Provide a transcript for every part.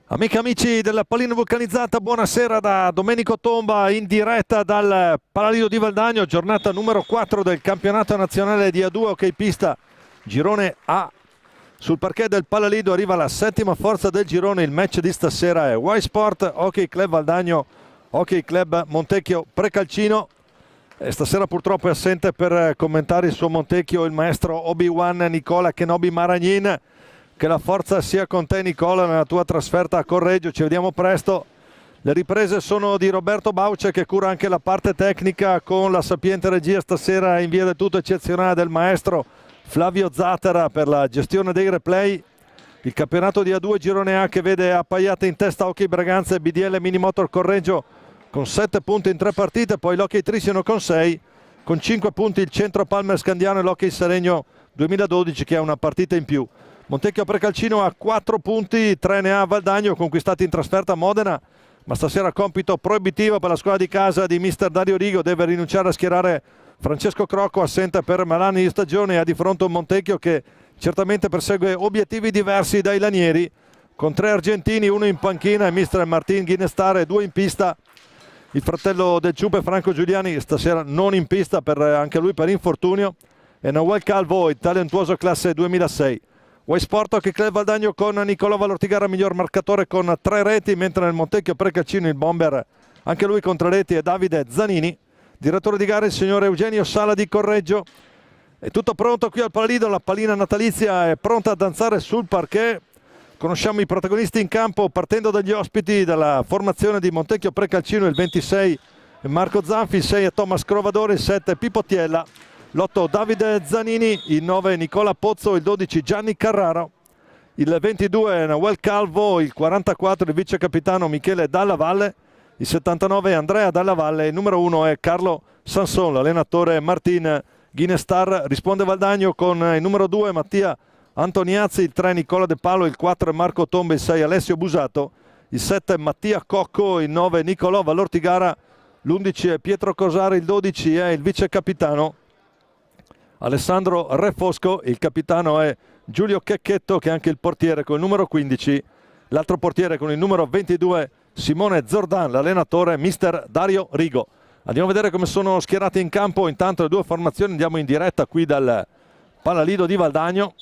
Amiche e amici della Pallina Vulcanizzata, buonasera da Domenico Tomba in diretta dal Palalido di Valdagno, giornata numero 4 del campionato nazionale di A2 hockey pista, girone A. Sul parquet del Palalido arriva la settima forza del girone, il match di stasera è Y Sport Hockey Club Valdagno, Hockey Club Montecchio Precalcino. E stasera purtroppo è assente per commentare il suo Montecchio il maestro Obi-Wan Nicola Kenobi Maragnin. Che la forza sia con te Nicola nella tua trasferta a Correggio, ci vediamo presto. Le riprese sono di Roberto Bauce che cura anche la parte tecnica con la sapiente regia stasera in via del tutto eccezionale del maestro Flavio Zatara per la gestione dei replay. Il campionato di A2 girone A che vede appaiate in testa Hockey Braganza e BDL Minimotor Correggio con 7 punti in 3 partite, poi l'Hockey Trisino con 6, con 5 punti il Centro Palmer Scandiano e l'Hockey Seregno 2012 che ha una partita in più. Montecchio Precalcino ha 4 punti, 3 ne ha Valdagno, conquistati in trasferta a Modena, ma stasera compito proibitivo per la squadra di casa di mister Dario Rigo, deve rinunciare a schierare Francesco Crocco, assente per malanni di stagione, e ha di fronte un Montecchio che certamente persegue obiettivi diversi dai lanieri, con 3 argentini, 1 in panchina e mister Martin Ghinestare, 2 in pista. Il fratello del Ciupe Franco Giuliani stasera non in pista, anche lui per infortunio, e Noel Calvo, il talentuoso classe 2006. Y Sport Hockey Club Valdagno con Nicolò Valortigara miglior marcatore con 3 reti, mentre nel Montecchio Precalcino il bomber anche lui con 3 reti è Davide Zanini. Direttore di gara il signor Eugenio Sala di Correggio. È tutto pronto qui al Palalido, la pallina natalizia è pronta a danzare sul parquet. Conosciamo i protagonisti in campo partendo dagli ospiti della formazione di Montecchio Precalcino, il 26 è Marco Zanfi, il 6 è Thomas Crovadore, il 7 è Pippo Tiella, l'8 Davide Zanini, il 9 Nicola Pozzo, il 12 Gianni Carraro, il 22 Noel Calvo, il 44 il vice capitano Michele Dalla Valle, il 79 Andrea Dalla Valle, il numero 1 è Carlo Sanson, l'allenatore Martin Ghinestar. Risponde Valdagno con il numero 2 Mattia Antoniazzi, il 3 Nicola De Palo, il 4 Marco Tombe, il 6 Alessio Busato, il 7 Mattia Cocco, il 9 Nicolò Valortigara, l'11 è Pietro Cosari, il 12 è il vice capitano Alessandro Refosco, il capitano è Giulio Checchetto che è anche il portiere con il numero 15, l'altro portiere con il numero 22 Simone Zordan, l'allenatore mister Dario Rigo. Andiamo a vedere come sono schierate in campo intanto le due formazioni, andiamo in diretta qui dal Palalido di Valdagno.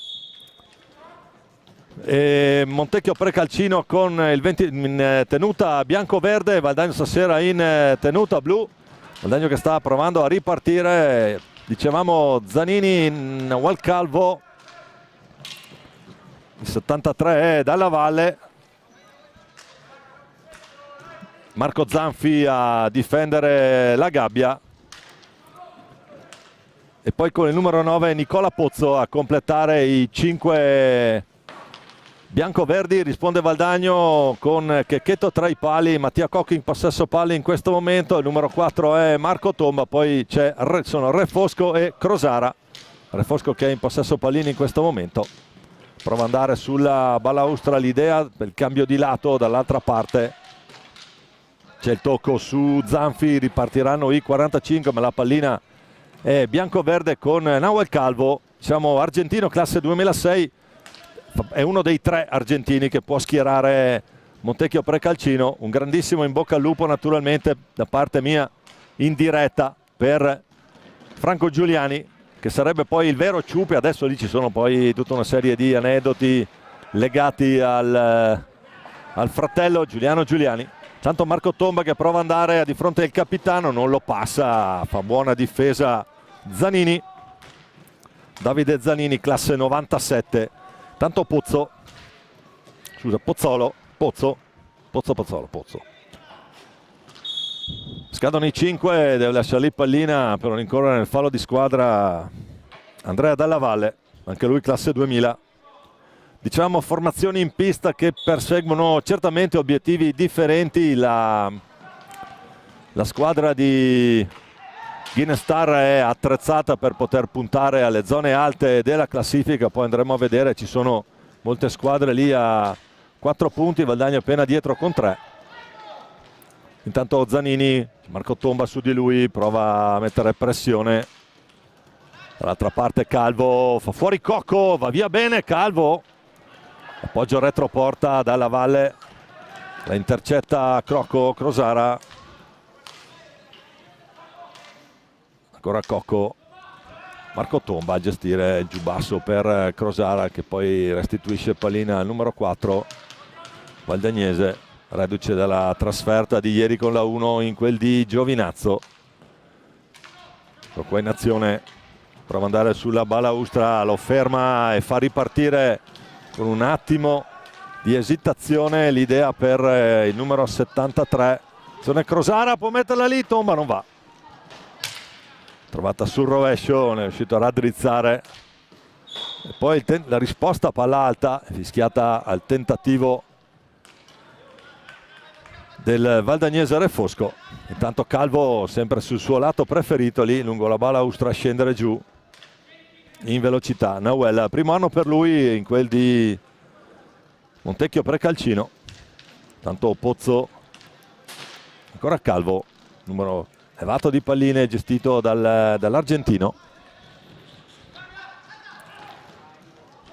E Montecchio Precalcino con il 20 in tenuta bianco-verde, Valdagno stasera in tenuta blu. Valdagno che sta provando a ripartire. Dicevamo Zanini in Noel Calvo, il 73 è Dalla Valle, Marco Zanfi a difendere la gabbia e poi con il numero 9 Nicola Pozzo a completare i 5 bianco-verdi. Risponde Valdagno con Checchetto tra i pali, Mattia Cocchi in possesso palle in questo momento, il numero 4 è Marco Tomba, poi sono Refosco e Crosara. Refosco che è in possesso pallini in questo momento, prova ad andare sulla balaustra, l'idea del cambio di lato dall'altra parte, c'è il tocco su Zanfi, ripartiranno i 45 ma la pallina è bianco-verde con Noel Calvo, siamo argentino classe 2006, è uno dei 3 argentini che può schierare Montecchio Precalcino. Un grandissimo in bocca al lupo naturalmente da parte mia in diretta per Franco Giuliani, che sarebbe poi il vero Ciupi. Adesso lì ci sono poi tutta una serie di aneddoti legati al fratello Giuliano Giuliani. Tanto Marco Tomba che prova ad andare di fronte al capitano, non lo passa, fa buona difesa Zanini, Davide Zanini classe 97. Tanto Pozzo, scusa, Pozzolo. Scadono i 5, deve lasciare lì pallina per rincorrere nel fallo di squadra Andrea Dalla Valle, anche lui classe 2000. Diciamo formazioni in pista che perseguono certamente obiettivi differenti. La squadra di Ghinestar è attrezzata per poter puntare alle zone alte della classifica, poi andremo a vedere, ci sono molte squadre lì a 4 punti, Valdagno appena dietro con 3. Intanto Zanini, Marco Tomba su di lui, prova a mettere pressione. Dall'altra parte Calvo fa fuori Cocco, va via bene Calvo. Appoggio retroporta Dalla Valle, La intercetta Crocco, Crosara. Ancora Cocco. Marco Tomba a gestire giù basso per Crosara, che poi restituisce pallina al numero 4 Valdagnese, reduce dalla trasferta di ieri con la 1 in quel di Giovinazzo. Qua in azione, prova ad andare sulla balaustra, lo ferma e fa ripartire con un attimo di esitazione l'idea per il numero 73. Zone Crosara, può metterla lì, Tomba non va. Trovata sul rovescio, non è riuscito a raddrizzare. E poi la risposta palla alta, fischiata al tentativo del Valdagnese Refosco. Intanto Calvo sempre sul suo lato preferito, lì lungo la balaustra, a scendere giù in velocità. Nauel, primo anno per lui in quel di Montecchio Precalcino. Tanto Pozzo, ancora Calvo, numero levato di palline, gestito dall'argentino.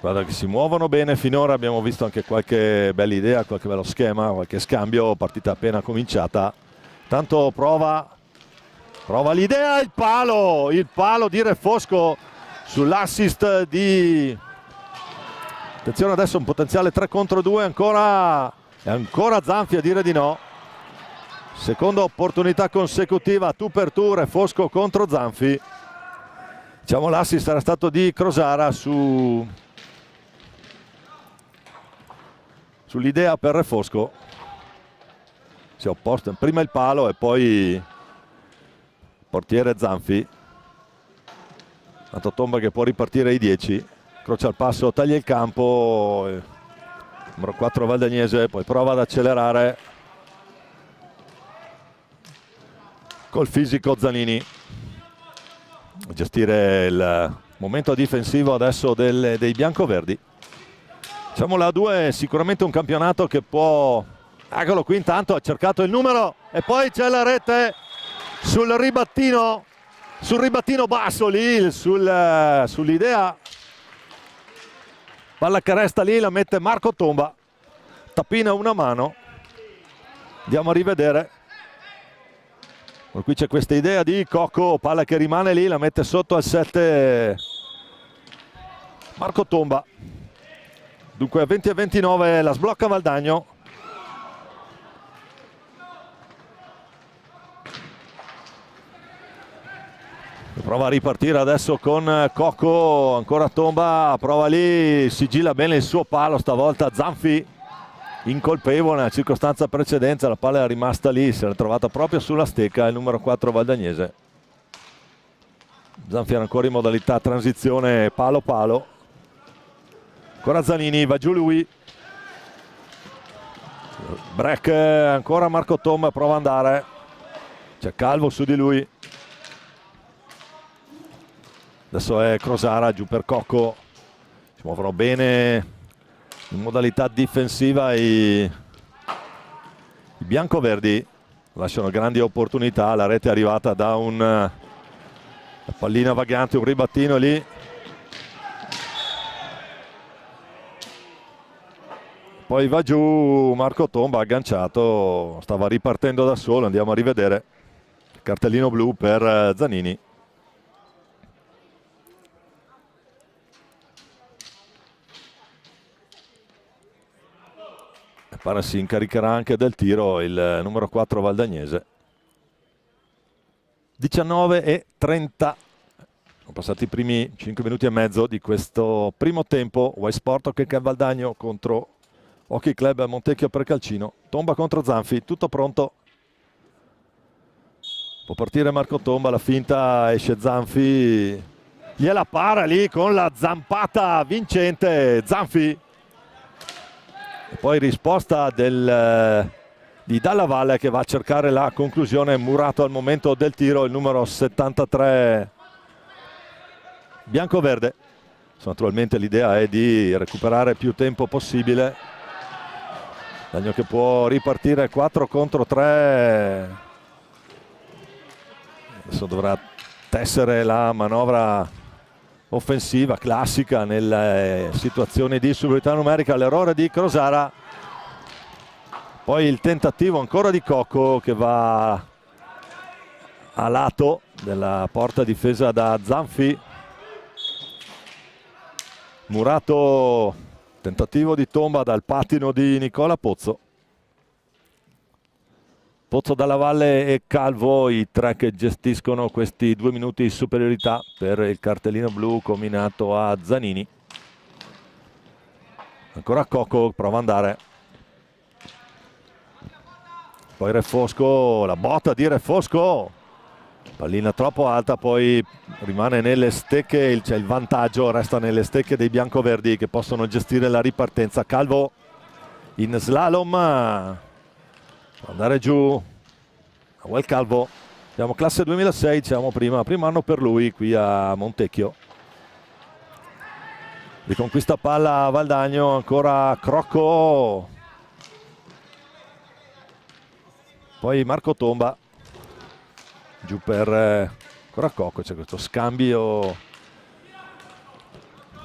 Guarda che si muovono bene finora, abbiamo visto anche qualche bella idea, qualche bello schema, qualche scambio, partita appena cominciata. Tanto prova l'idea, il palo di Refosco sull'assist di... Attenzione adesso un potenziale 3 contro 2, ancora Zanfi a dire di no. Seconda opportunità consecutiva, tu per tu, Refosco contro Zanfi. Diciamo l'assist era stato di Crosara sull'idea per Refosco. Si è opposto prima il palo e poi il portiere Zanfi. Tanto Tomba che può ripartire ai 10. Crocia il passo, taglia il campo. Numero 4 Valdagnese, poi prova ad accelerare. Col fisico Zanini. Gestire il momento difensivo adesso dei biancoverdi. Diciamo la 2 è sicuramente un campionato che può... Eccolo qui, intanto ha cercato il numero e poi c'è la rete sul ribattino basso lì, sull'idea. Palla che resta lì, la mette Marco Tomba. Tappina una mano. Andiamo a rivedere. Qui c'è questa idea di Cocco, palla che rimane lì, la mette sotto al 7 Marco Tomba. Dunque a 20-29 la sblocca Valdagno. Prova a ripartire adesso con Cocco, ancora Tomba, prova lì, sigilla bene il suo palo, stavolta Zanfi incolpevole. Nella circostanza precedente la palla è rimasta lì, si era trovata proprio sulla stecca il numero 4 Valdagnese. Zanfi era ancora in modalità transizione palo-palo. Ancora Zanini, va giù lui. Break, ancora Marco Tomba, prova ad andare. C'è Calvo su di lui. Adesso è Crosara giù per Cocco. Si muovono bene in modalità difensiva i biancoverdi. Lasciano grandi opportunità. La rete è arrivata da una pallina vagante, un ribattino lì. Poi va giù Marco Tomba, agganciato, stava ripartendo da solo. Andiamo a rivedere. Cartellino blu per Zanini. Pare si incaricherà anche del tiro il numero 4 Valdagnese. 19:30. Sono passati i primi 5 minuti e mezzo di questo primo tempo. Y Sport Hockey Club Valdagno contro Hockey Club Montecchio Precalcino. Tomba contro Zanfi, tutto pronto. Può partire Marco Tomba, la finta, esce Zanfi. Gliela para lì con la zampata vincente Zanfi. E poi risposta di Dalla Valle che va a cercare la conclusione. Murato al momento del tiro il numero 73 bianco-verde. Naturalmente l'idea è di recuperare più tempo possibile. Dagno che può ripartire 4 contro 3. Adesso dovrà tessere la manovra offensiva classica nelle situazioni di superiorità numerica. L'errore di Crosara, Poi il tentativo ancora di Cocco che va a lato della porta difesa da Zanfi. Murato, tentativo di tomba dal pattino di Nicola Pozzo. Pozzo Dalla Valle e Calvo, i tre che gestiscono questi 2 minuti di superiorità per il cartellino blu combinato a Zanini. Ancora Cocco, prova ad andare. Poi Refosco, la botta di Refosco. Pallina troppo alta, poi rimane nelle stecche, c'è il vantaggio, resta nelle stecche dei biancoverdi che possono gestire la ripartenza. Calvo in slalom. Andare giù Nahuel Calvo, siamo classe 2006, siamo primo anno per lui qui a Montecchio. Riconquista palla Valdagno, ancora Crocco, poi Marco Tomba giù per ancora Cocco. C'è questo scambio,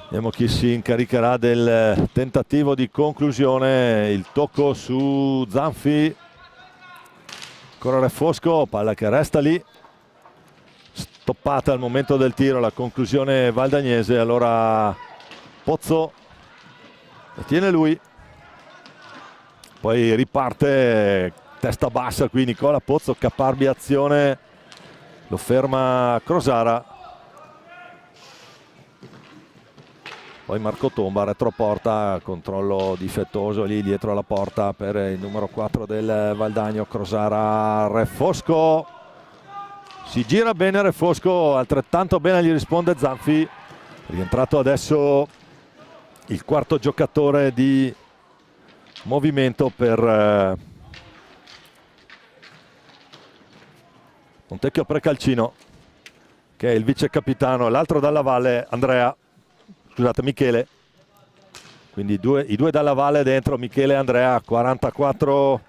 vediamo chi si incaricherà del tentativo di conclusione. Il tocco su Zanfi, ancora Refosco, palla che resta lì, stoppata al momento del tiro, la conclusione valdagnese. Allora Pozzo la tiene lui, poi riparte testa bassa qui Nicola Pozzo, caparbia azione, lo ferma Crosara. Poi Marco Tomba, retroporta, controllo difettoso lì dietro alla porta per il numero 4 del Valdagno. Crosara, Refosco, si gira bene Refosco, altrettanto bene gli risponde Zanfi. Rientrato adesso il quarto giocatore di movimento per Montecchio Precalcino, che è il vice capitano, l'altro Dalla Valle, Michele. Quindi i due Dalla Valle dentro, Michele e Andrea. 44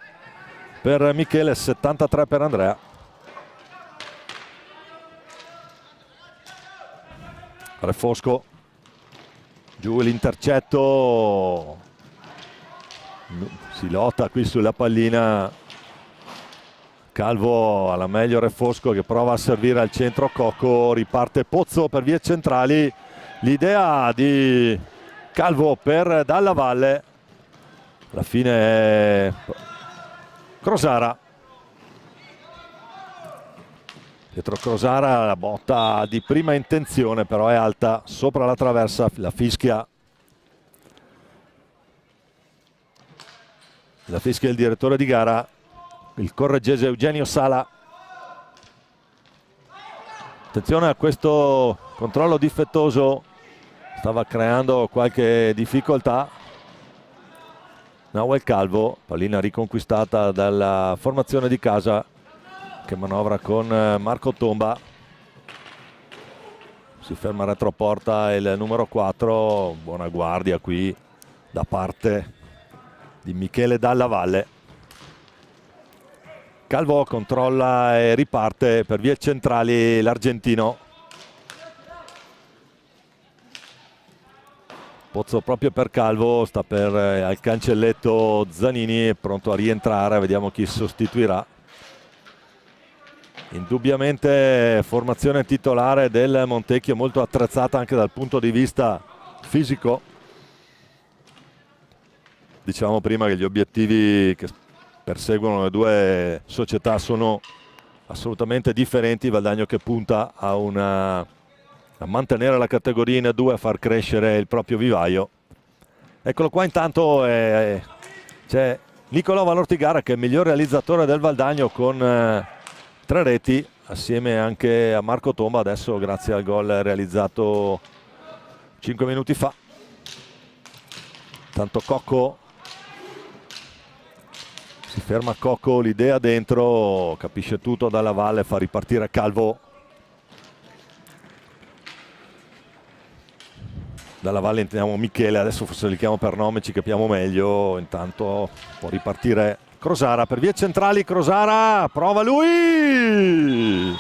per Michele, 73 per Andrea. Refosco, giù l'intercetto, si lotta qui sulla pallina. Calvo alla meglio, Refosco che prova a servire al centro Cocco, riparte Pozzo per vie centrali. L'idea di Calvo per Dalla Valle, alla fine è Crosara. Pietro Crosara, la botta di prima intenzione però è alta sopra la traversa, la fischia il direttore di gara, il correggese Eugenio Sala. Attenzione a questo controllo difettoso, stava creando qualche difficoltà Nahuel Calvo. Pallina riconquistata dalla formazione di casa che manovra con Marco Tomba. Si ferma retroporta il numero 4, buona guardia qui da parte di Michele Dalla Valle. Calvo controlla e riparte per vie centrali l'argentino. Pozzo proprio per Calvo, sta per al cancelletto Zanini, è pronto a rientrare, vediamo chi sostituirà. Indubbiamente formazione titolare del Montecchio, molto attrezzata anche dal punto di vista fisico. Dicevamo prima che gli obiettivi che perseguono le due società sono assolutamente differenti. Valdagno che punta a mantenere la categoria in A2, a far crescere il proprio vivaio. Eccolo qua, intanto c'è Nicolò Valortigara che è il miglior realizzatore del Valdagno con 3 reti, assieme anche a Marco Tomba, adesso grazie al gol realizzato 5 minuti fa. Tanto Cocco, si ferma Cocco, l'idea dentro, capisce tutto Dalla Valle, fa ripartire Calvo. Dalla Valle intendiamo Michele, adesso forse li chiamo per nome, ci capiamo meglio. Intanto può ripartire Crosara per vie centrali. Crosara, prova lui,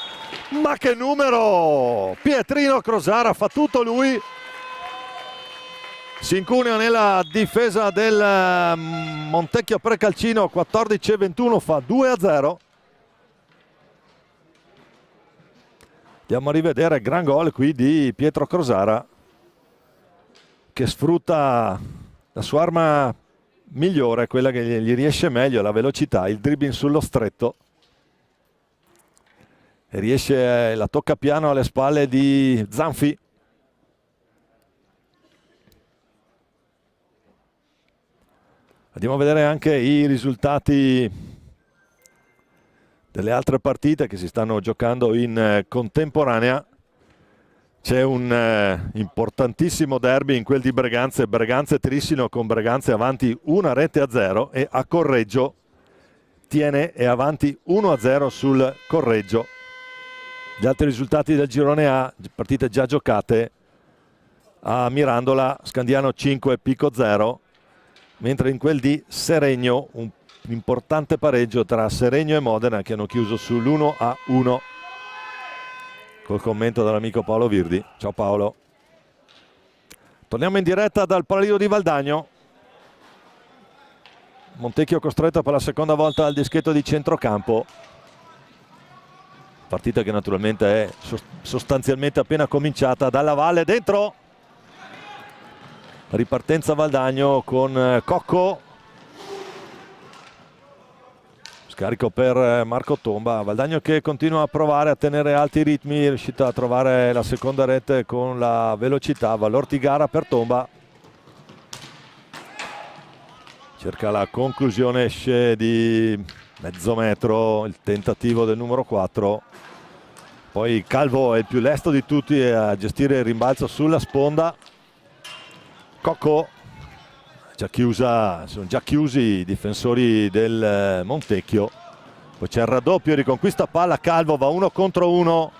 ma che numero! Pietrino Crosara, fa tutto lui. Si incunea nella difesa del Montecchio Precalcino, 14-21, fa 2-0. Andiamo a rivedere gran gol qui di Pietro Crosara, che sfrutta la sua arma migliore, quella che gli riesce meglio, la velocità, il dribbling sullo stretto. E riesce, la tocca piano alle spalle di Zanfi. Andiamo a vedere anche i risultati delle altre partite che si stanno giocando in contemporanea. C'è un importantissimo derby in quel di Breganze, Breganze-Trissino, con Breganze avanti 1-0 e a Correggio tiene e avanti 1-0 sul Correggio. Gli altri risultati del girone A, partite già giocate: a Mirandola Scandiano 5, Pico 0, mentre in quel di Seregno un importante pareggio tra Seregno e Modena, che hanno chiuso sull'1-1, col commento dell'amico Paolo Virdi. Ciao Paolo. Torniamo in diretta dal Palalido di Valdagno. Montecchio costretto per la seconda volta al dischetto di centrocampo. Partita che naturalmente è sostanzialmente appena cominciata. Dalla Valle dentro. Ripartenza Valdagno con Cocco. Scarico per Marco Tomba. Valdagno che continua a provare a tenere alti i ritmi, è riuscito a trovare la seconda rete con la velocità. Valortigara per Tomba. Cerca la conclusione, esce di mezzo metro il tentativo del numero 4. Poi Calvo è il più lesto di tutti a gestire il rimbalzo sulla sponda. Cocco, sono già chiusi i difensori del Montecchio. Poi c'è il raddoppio, riconquista palla, Calvo va 1 contro 1.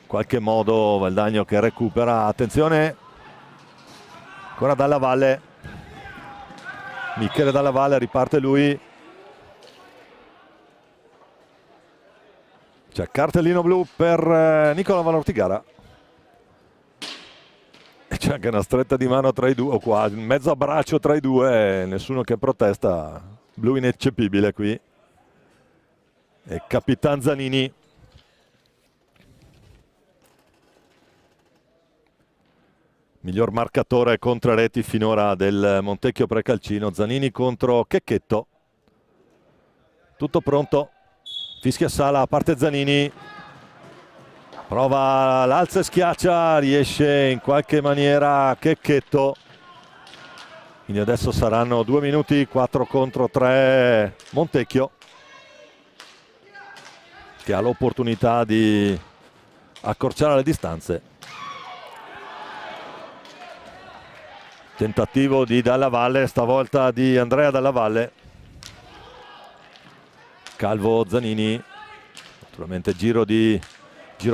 In qualche modo Valdagno che recupera, attenzione, ancora Dalla Valle. Michele Dalla Valle, riparte lui. C'è cartellino blu per Nicola Valortigara. E c'è anche una stretta di mano tra i due, o quasi un mezzo abbraccio tra i due, nessuno che protesta. Blu ineccepibile qui. E Capitan Zanini. Miglior marcatore contro reti finora del Montecchio Precalcino. Zanini contro Checchetto. Tutto pronto. Fischia Sala, parte Zanini, prova l'alza e schiaccia, riesce in qualche maniera Checchetto. Quindi adesso saranno 2 minuti, 4 contro 3 Montecchio, che ha l'opportunità di accorciare le distanze. Tentativo di Dalla Valle, stavolta di Andrea Dalla Valle. Calvo, Zanini, naturalmente giro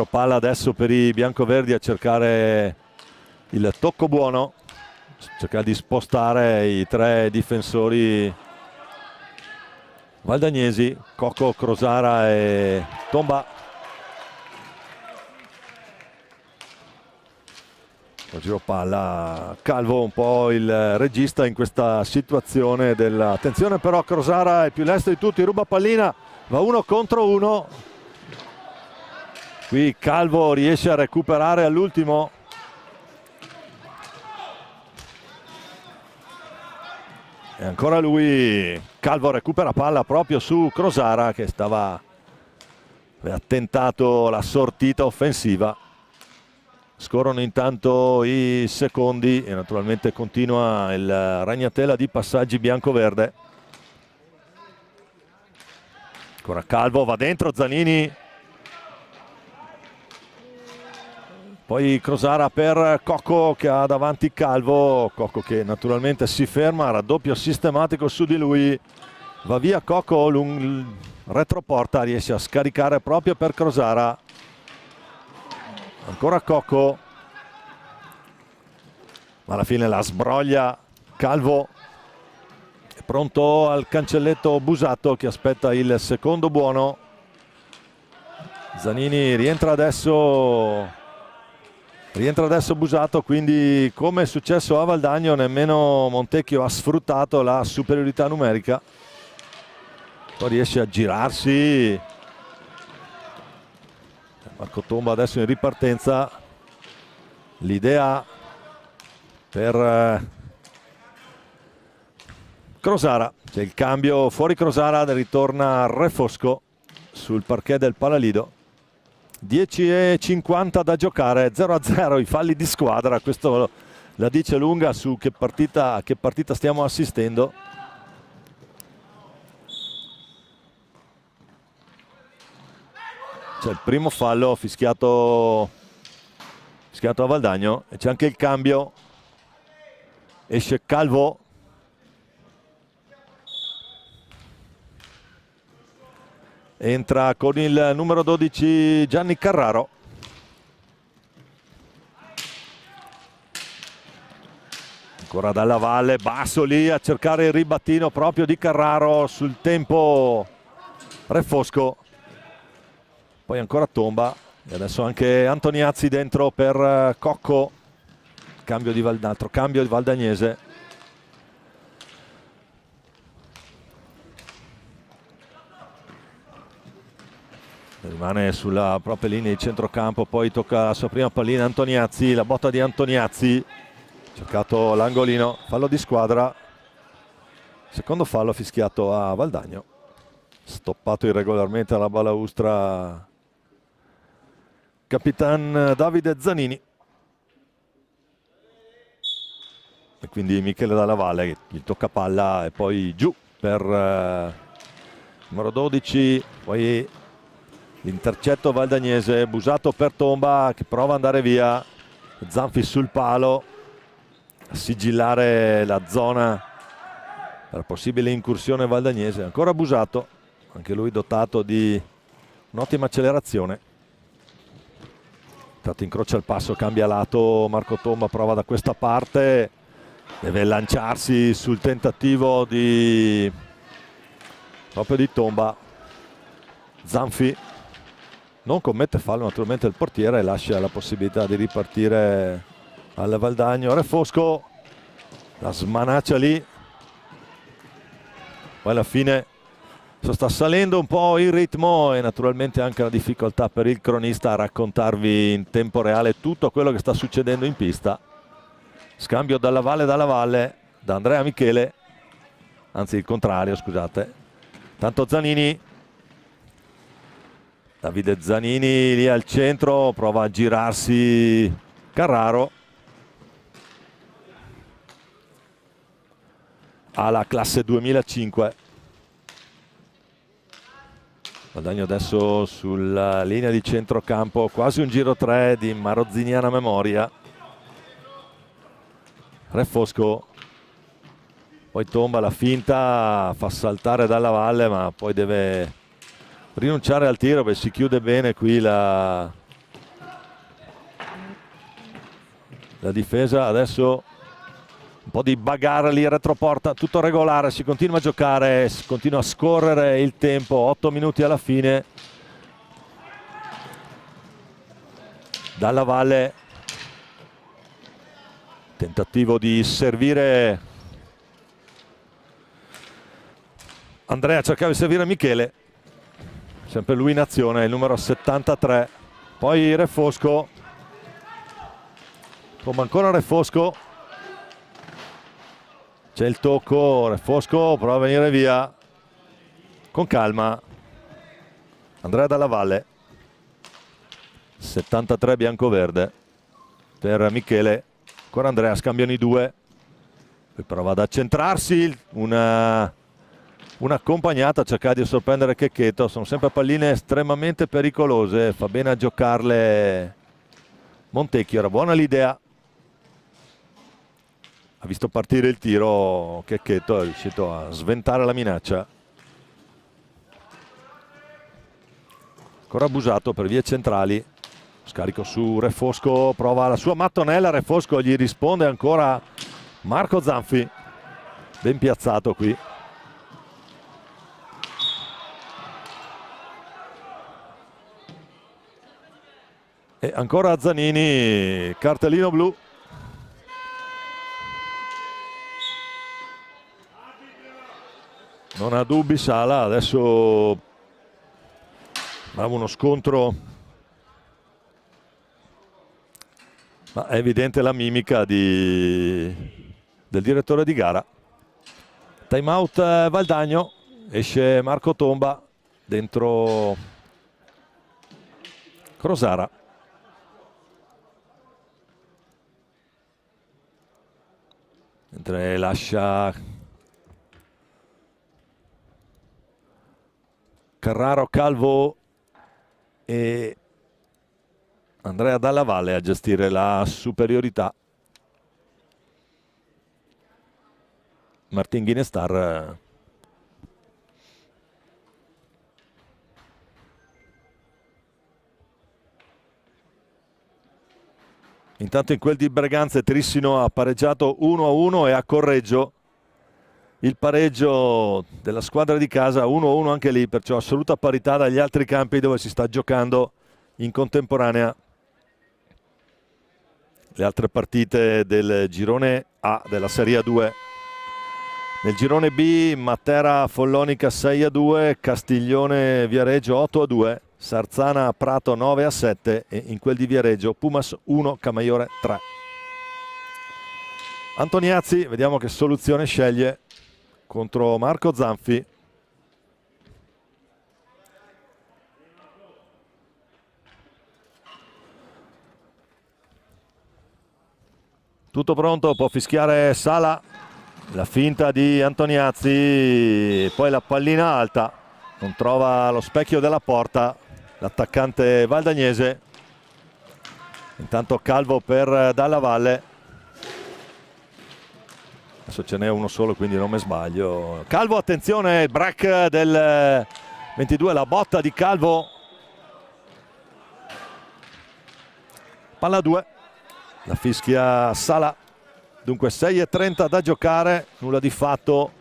palla adesso per i biancoverdi a cercare il tocco buono, cercare di spostare i 3 difensori valdagnesi, Cocco, Crosara e Tomba. Giro palla, Calvo un po' il regista in questa situazione. Attenzione però, Crosara è più lesto di tutti, ruba pallina, va 1 contro 1. Qui Calvo riesce a recuperare all'ultimo. E ancora lui, Calvo recupera palla proprio su Crosara, che aveva tentato la sortita offensiva. Scorrono intanto i secondi e naturalmente continua il ragnatela di passaggi bianco-verde. Ancora Calvo, va dentro Zanini. Poi Crosara per Cocco che ha davanti Calvo. Cocco che naturalmente si ferma, raddoppio sistematico su di lui. Va via Cocco, retroporta, riesce a scaricare proprio per Crosara. Ancora Cocco, ma alla fine la sbroglia Calvo. È pronto al cancelletto Busato che aspetta il secondo buono. Zanini rientra adesso Busato, quindi come è successo a Valdagno nemmeno Montecchio ha sfruttato la superiorità numerica. Poi riesce a girarsi. Marco Tomba adesso in ripartenza. L'idea per Crosara. C'è il cambio fuori Crosara, ritorna Refosco sul parquet del Palalido. 10:50 da giocare, 0-0 i falli di squadra. Questo la dice lunga su a che partita stiamo assistendo. C'è il primo fallo fischiato a Valdagno e c'è anche il cambio. Esce Calvo. Entra con il numero 12 Gianni Carraro. Ancora Dalla Valle, basso lì a cercare il ribattino proprio di Carraro, sul tempo Refosco. Poi ancora Tomba e adesso anche Antoniazzi dentro per Cocco. Altro cambio di Valdagnese. Rimane sulla propria linea di centrocampo, poi tocca la sua prima pallina Antoniazzi, la botta di Antoniazzi, cercato l'angolino, fallo di squadra, secondo fallo fischiato a Valdagno, stoppato irregolarmente alla balaustra Capitan Davide Zanini. E quindi Michele Dalla Valle gli tocca palla e poi giù per numero 12, poi l'intercetto valdagnese, Busato per Tomba che prova ad andare via, Zanfi sul palo a sigillare la zona per possibile incursione valdagnese. Ancora Busato, anche lui dotato di un'ottima accelerazione. Intanto incrocia il passo, cambia lato, Marco Tomba prova da questa parte, deve lanciarsi sul tentativo proprio di Tomba. Zanfi non commette fallo naturalmente il portiere e lascia la possibilità di ripartire al Valdagno. Refosco la smanaccia lì, poi alla fine sta salendo un po' il ritmo e naturalmente anche la difficoltà per il cronista a raccontarvi in tempo reale tutto quello che sta succedendo in pista. Scambio Dalla Valle da Andrea Michele, anzi il contrario, scusate. Tanto Davide Zanini lì al centro, prova a girarsi Carraro. Ha la classe 2005. Valdagno adesso sulla linea di centrocampo, quasi un giro 3 di marozziniana memoria. Refosco, poi Tomba la finta, fa saltare Dalla Valle ma poi deve rinunciare al tiro perché si chiude bene qui la difesa. Adesso un po' di bagarre lì retroporta, tutto regolare, si continua a giocare, si continua a scorrere il tempo, 8 minuti alla fine. Dalla Valle, tentativo di servire Andrea, cercava di servire Michele, sempre lui in azione, il numero 73. Poi Refosco, come ancora Refosco, c'è il tocco, Refosco prova a venire via con calma. Andrea Dalla Valle, 73 bianco-verde per Michele, ancora Andrea, scambiano i due, poi prova ad accentrarsi, un'accompagnata a cercare di sorprendere Checchetto. Sono sempre palline estremamente pericolose, fa bene a giocarle Montecchio. Era buona l'idea, ha visto partire il tiro Checchetto, è riuscito a sventare la minaccia. Ancora Busato per vie centrali, scarico su Refosco, prova la sua mattonella, Refosco gli risponde ancora Marco Zanfi, ben piazzato qui. E ancora Zanini, cartellino blu. Non ha dubbi Sala, adesso ha uno scontro, ma è evidente la mimica del direttore di gara. Time out Valdagno, esce Marco Tomba, dentro Crosara. Mentre lascia Carraro, Calvo e Andrea Dalla Valle a gestire la superiorità. Martin Guinestar intanto in quel di Breganze Trissino ha pareggiato 1-1 e a Correggio il pareggio della squadra di casa 1-1 anche lì, perciò assoluta parità dagli altri campi dove si sta giocando in contemporanea le altre partite del girone A della Serie A2. Nel girone B Matera Follonica 6-2, Castiglione Viareggio 8-2, Sarzana Prato 9-7 e in quel di Viareggio Pumas 1, Camaiore 3. Antoniazzi, vediamo che soluzione sceglie contro Marco Zanfi. Tutto pronto, può fischiare Sala, la finta di Antoniazzi, poi la pallina alta, non trova lo specchio della porta l'attaccante valdagnese. Intanto Calvo per Dalla Valle, adesso ce n'è uno solo quindi non mi sbaglio. Calvo, attenzione, il break del 22, la botta di Calvo, palla 2, la fischia Sala. Dunque 6:30 da giocare, nulla di fatto.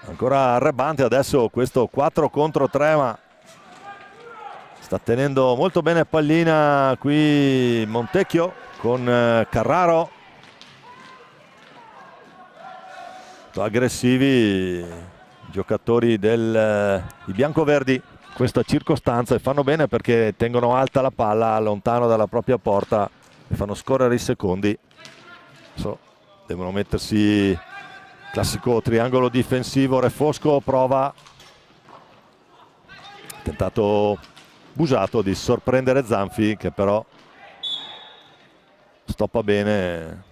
Ancora arrebante adesso questo 4 contro 3, ma sta tenendo molto bene pallina qui Montecchio con Carraro. Aggressivi i giocatori i biancoverdi questa circostanza e fanno bene perché tengono alta la palla lontano dalla propria porta e fanno scorrere i secondi. Devono mettersi classico triangolo difensivo. Refosco prova, tentato Busato di sorprendere Zanfi che però stoppa bene,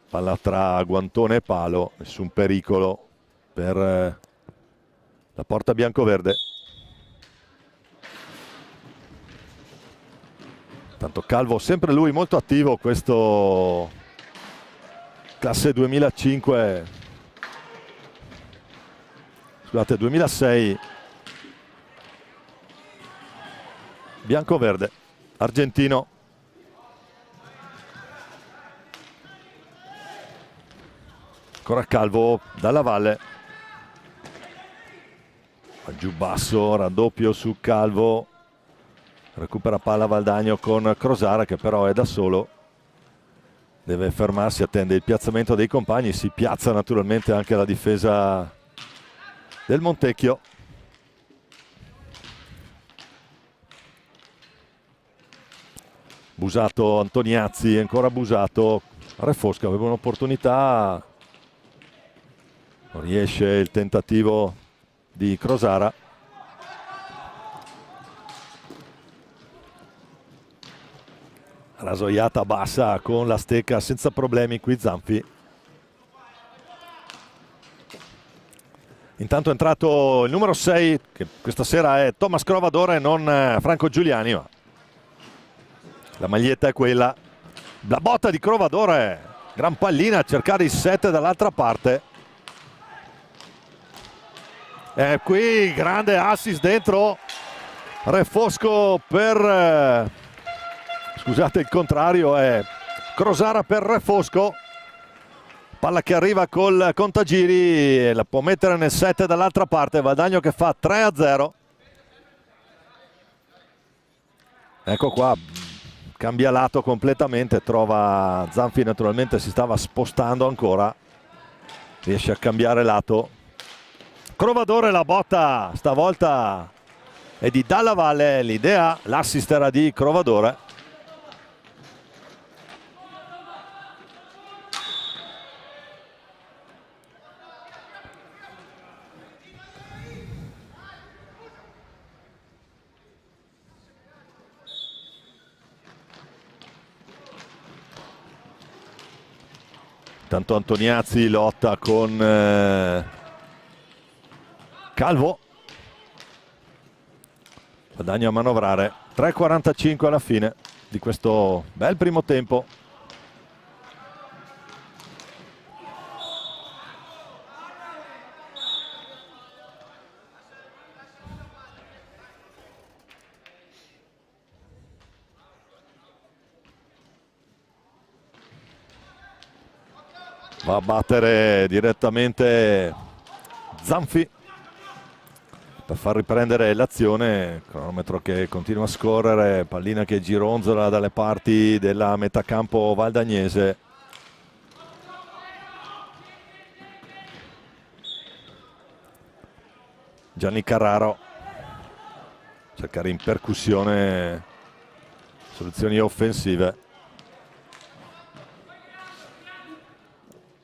palla tra guantone e palo, nessun pericolo per la porta biancoverde. Tanto Calvo, sempre lui molto attivo, questo classe 2005, scusate 2006, biancoverde, argentino. Ancora Calvo, Dalla Valle, giù basso, raddoppio su Calvo. Recupera palla Valdagno con Crosara che però è da solo, deve fermarsi, attende il piazzamento dei compagni, si piazza naturalmente anche la difesa del Montecchio. Busato, Antoniazzi, ancora Busato, Refosca aveva un'opportunità, non riesce il tentativo di Crosara. Rasoiata bassa con la stecca senza problemi qui Zanfi. Intanto è entrato il numero 6 che questa sera è Thomas Crovadore e non Franco Giuliani, ma la maglietta è quella. La botta di Crovadore, gran pallina a cercare il 7 dall'altra parte. E qui grande assist dentro Refosco per scusate il contrario, è Crosara per Refosco, palla che arriva col contagiri, la può mettere nel 7 dall'altra parte. Valdagno che fa 3-0. Ecco qua, cambia lato completamente, trova Zanfi, naturalmente si stava spostando ancora, riesce a cambiare lato. Crovadore, la botta stavolta è di Dalla Valle, l'idea, l'assist era di Crovadore. Tanto Antoniazzi lotta con Calvo. Guadagno a manovrare. 3,45 alla fine di questo bel primo tempo. Va a battere direttamente Zanfi per far riprendere l'azione. Cronometro che continua a scorrere, pallina che gironzola dalle parti della metacampo valdagnese. Gianni Carraro cercare in percussione soluzioni offensive.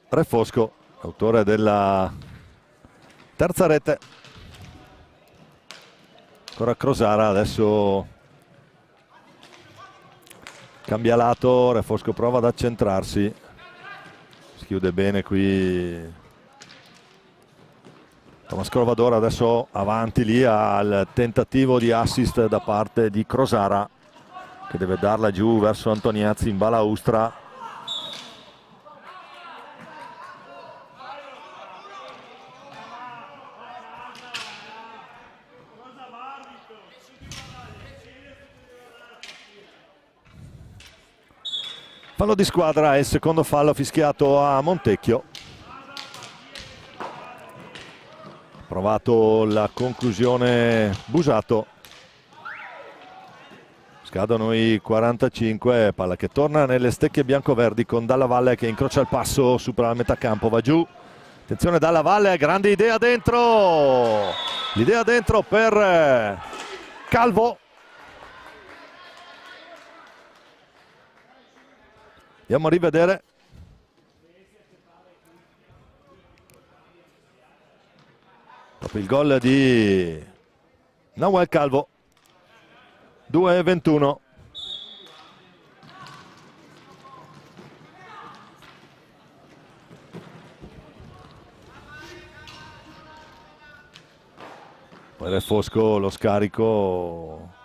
Refosco, autore della terza rete. Ancora Crosara, adesso cambia lato, Refosco prova ad accentrarsi, si chiude bene qui Thomas Crovadore, adesso avanti lì al tentativo di assist da parte di Crosara che deve darla giù verso Antoniazzi in balaustra. Fallo di squadra, è il secondo fallo fischiato a Montecchio. Provato la conclusione Busato. Scadono i 45, palla che torna nelle stecche biancoverdi con Dalla Valle che incrocia il passo, supera il metacampo, va giù. Attenzione Dalla Valle, grande idea dentro! L'idea dentro per Calvo. Andiamo a rivedere. Dopo il gol di Nahuel Calvo. 2-21. Poi Refosco lo scarico.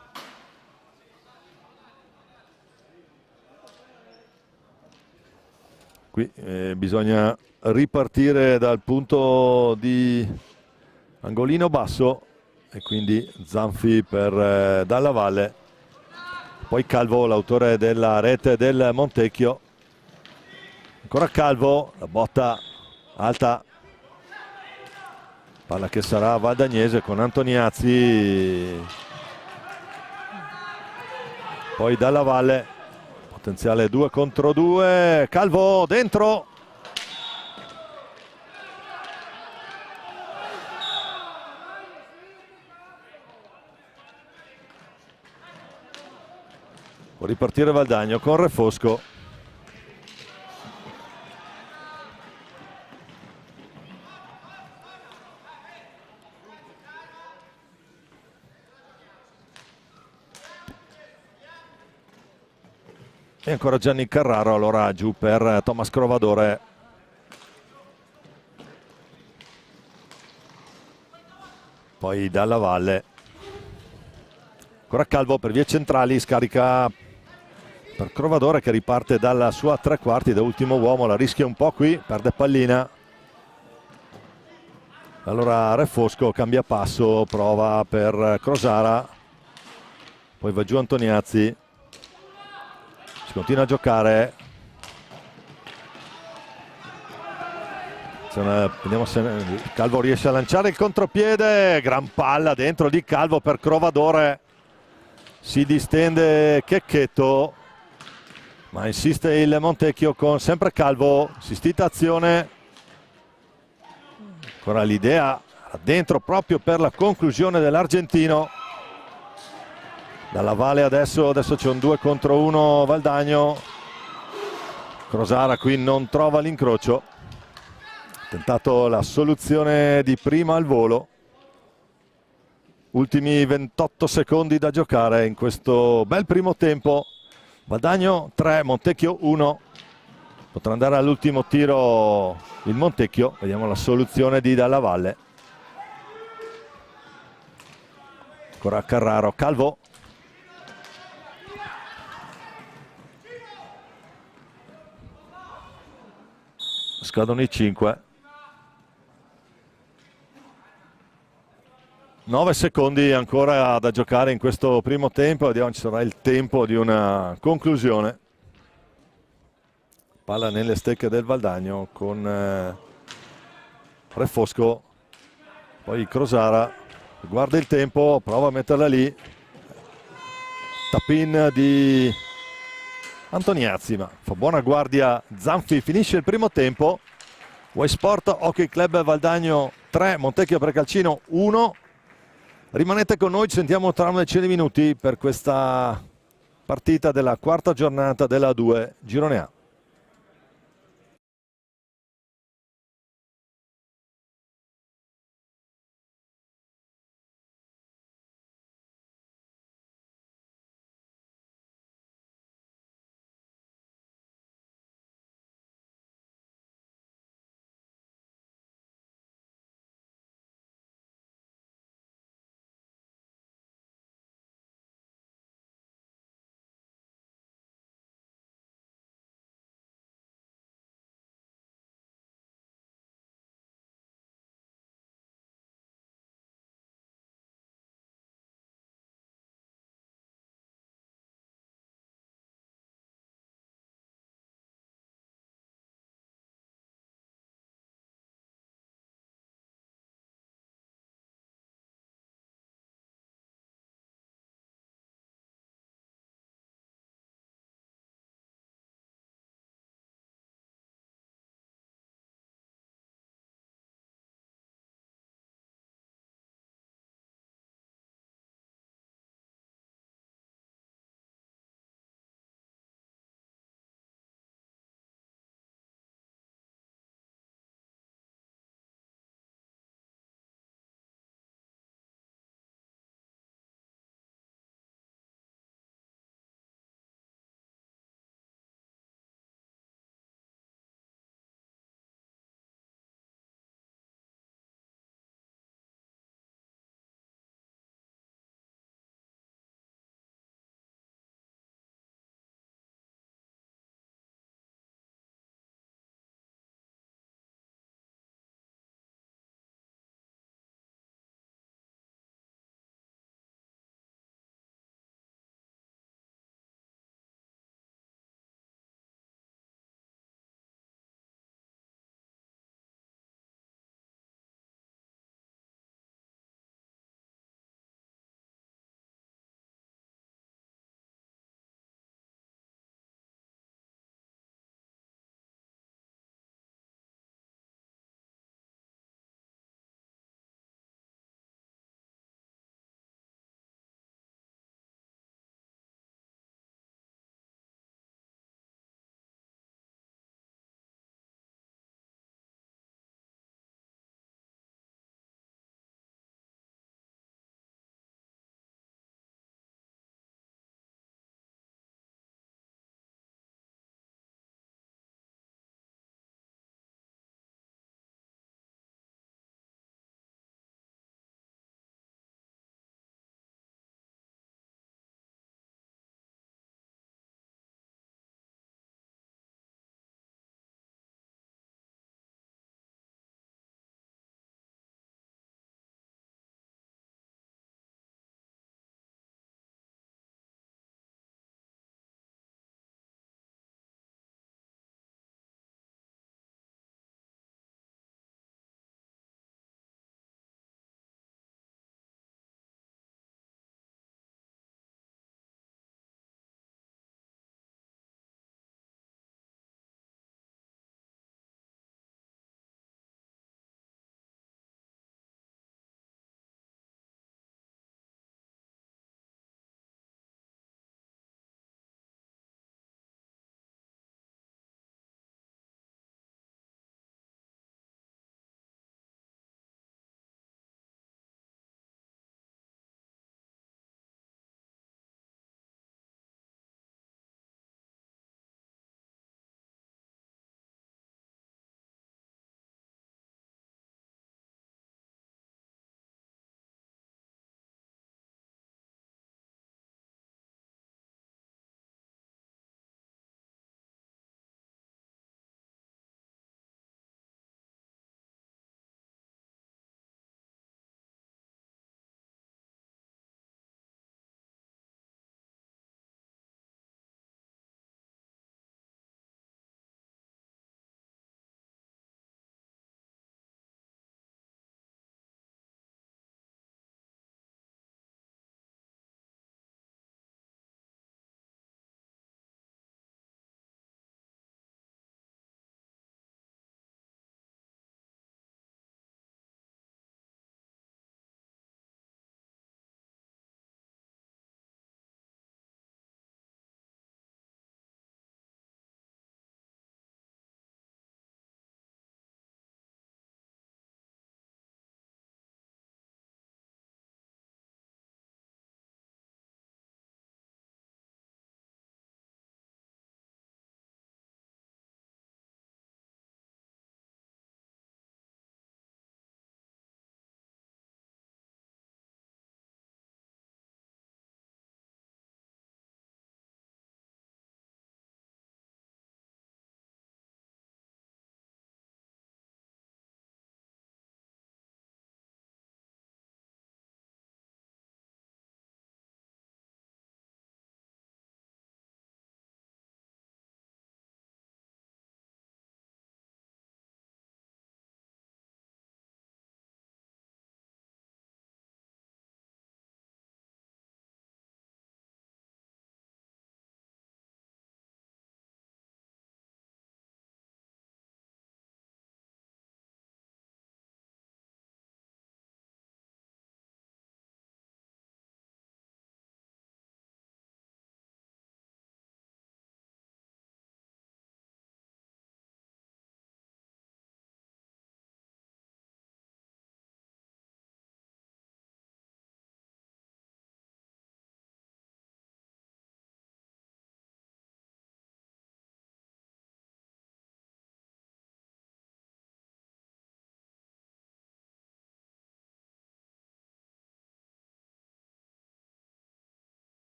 Qui bisogna ripartire dal punto di angolino basso e quindi Zanfi per Dalla Valle, poi Calvo, l'autore della rete del Montecchio. Ancora Calvo, la botta alta, palla che sarà valdagnese con Antoniazzi, poi Dalla Valle, potenziale 2 contro 2, Calvo dentro. Può ripartire Valdagno con Refosco. E ancora Gianni Carraro, allora giù per Thomas Crovadore. Poi Dalla Valle. Ancora Calvo per vie centrali, scarica per Crovadore che riparte dalla sua tre quarti da ultimo uomo, la rischia un po' qui, perde pallina. Allora Refosco cambia passo, prova per Crosara, poi va giù Antoniazzi, si continua a giocare. Vediamo se Calvo riesce a lanciare il contropiede, gran palla dentro di Calvo per Crovadore. si distende Checchetto, ma insiste il Montecchio con sempre Calvo, assistita azione, ancora l'idea dentro proprio per la conclusione dell'argentino. Dalla Valle adesso c'è un 2 contro 1 Valdagno. Crosara qui non trova l'incrocio, tentato la soluzione di prima al volo. Ultimi 28 secondi da giocare in questo bel primo tempo. Valdagno 3, Montecchio 1. Potrà andare all'ultimo tiro il Montecchio, vediamo la soluzione di Dalla Valle. Ancora Carraro, Calvo. Scadono i 5. 9 secondi ancora da giocare in questo primo tempo, vediamo ci sarà il tempo di una conclusione. Palla nelle stecche del Valdagno con Refosco, poi Crosara, guarda il tempo, prova a metterla lì. Tapin di Antoniazzi, ma fa buona guardia Zanfi. Finisce il primo tempo. White Sport Hockey Club Valdagno 3, Montecchio Precalcino 1. Rimanete con noi, ci sentiamo tra una decina di minuti per questa partita della quarta giornata della 2 Girone A.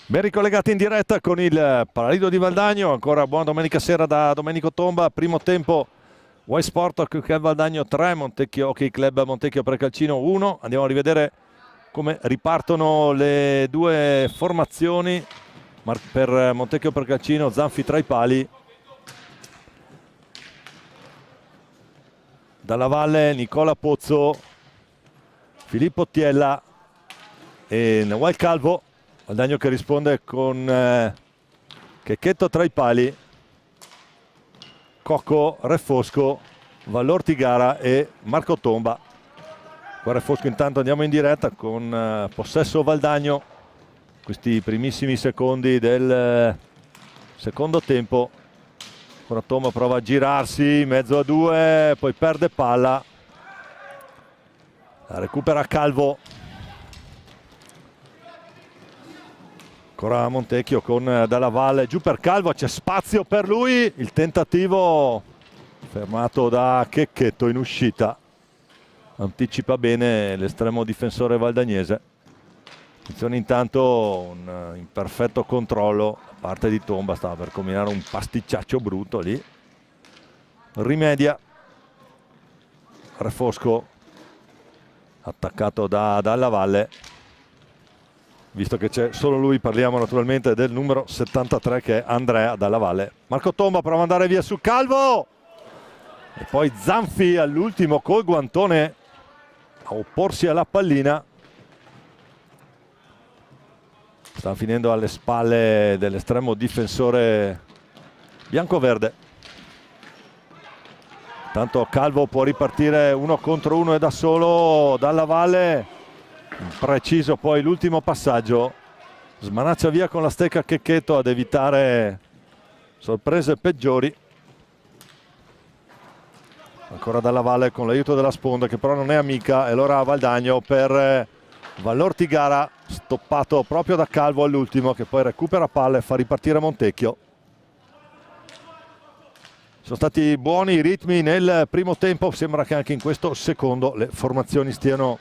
Ben ricollegati in diretta con il Paralido di Valdagno, ancora buona domenica sera da Domenico Tomba. Primo tempo Y Sport Hockey Club Valdagno 3, Montecchio Hockey Club Montecchio Precalcino 1. Andiamo a rivedere come ripartono le due formazioni. Per Montecchio Precalcino, Zanfi tra i pali, dalla Valle Nicola Pozzo, Filippo Tiella e Nawal Calvo. Valdagno che risponde con Checchetto tra i pali, Cocco, Refosco, Vallortigara e Marco Tomba. Qua Refosco intanto andiamo in diretta con possesso Valdagno, questi primissimi secondi del secondo tempo. Ora Tomba prova a girarsi in mezzo a due, poi perde palla, la recupera Calvo. Ancora Montecchio con Dalla Valle, giù per Calvo, c'è spazio per lui, il tentativo fermato da Checchetto in uscita, anticipa bene l'estremo difensore valdagnese. Attenzione intanto, un imperfetto controllo da parte di Tomba, stava per combinare un pasticciaccio brutto lì, rimedia Refosco, attaccato da Dalla Valle. Visto che c'è solo lui, parliamo naturalmente del numero 73 che è Andrea Dalla Valle. Marco Tomba prova ad andare via su Calvo e poi Zanfi all'ultimo col guantone a opporsi alla pallina. Sta finendo alle spalle dell'estremo difensore bianco-verde. Tanto Calvo può ripartire uno contro uno e da solo. Dalla Valle preciso, poi l'ultimo passaggio, smanaccia via con la stecca Checchetto ad evitare sorprese peggiori. Ancora Dalla Valle con l'aiuto della sponda, che però non è amica, e allora Valdagno per Vallortigara, stoppato proprio da Calvo all'ultimo, che poi recupera palla e fa ripartire Montecchio. Sono stati buoni i ritmi nel primo tempo, sembra che anche in questo secondo le formazioni stiano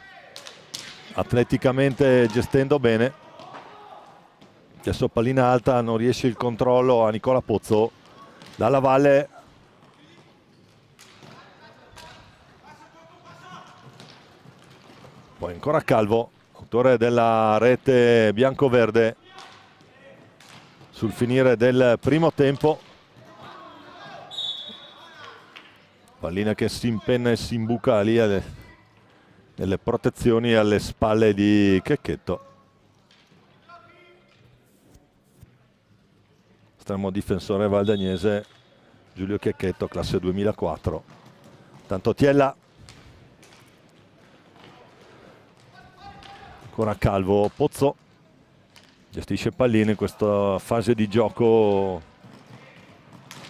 atleticamente gestendo bene. Adesso pallina alta, non riesce il controllo a Nicola Pozzo. Dalla Valle, poi ancora Calvo, autore della rete bianco-verde sul finire del primo tempo. Pallina che si impenna e si imbuca lì nelle protezioni alle spalle di Checchetto. Estremo difensore valdagnese Giulio Checchetto, classe 2004. Tanto Tiella, ancora Calvo, Pozzo gestisce pallino in questa fase di gioco,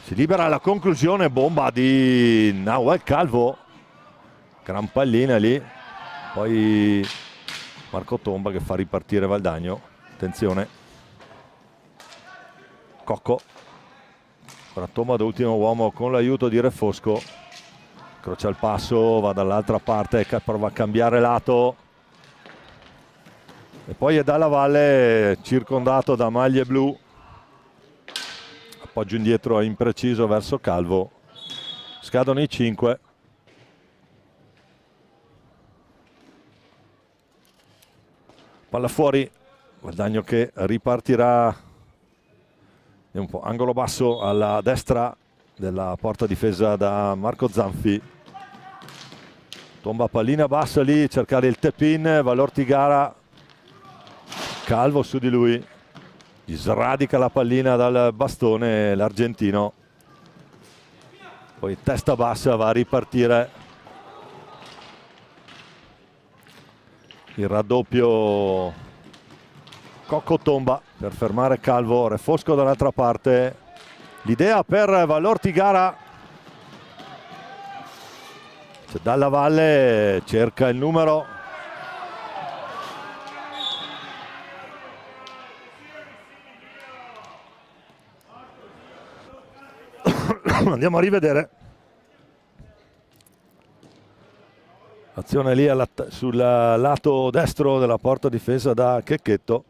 si libera alla conclusione, bomba di Nawal Calvo, gran pallina lì. Poi Marco Tomba che fa ripartire Valdagno. Attenzione, Cocco, ora Tomba da ultimo uomo con l'aiuto di Refosco, incrocia il passo, va dall'altra parte, prova a cambiare lato e poi è Dalla Valle circondato da maglie blu, appoggio indietro impreciso verso Calvo. Scadono i 5. Palla fuori, Valdagno che ripartirà un po' angolo basso alla destra della porta difesa da Marco Zanfi. Tomba pallina bassa lì, cercare il tap-in, Vallortigara, Calvo su di lui, gli sradica la pallina dal bastone l'argentino. Poi testa bassa, va a ripartire il raddoppio Cocco Tomba per fermare Calvo. Refosco dall'altra parte, l'idea per Vallortigara, c'è Dalla Valle, cerca il numero andiamo a rivedere azione lì sul lato destro della porta difesa da Checchetto.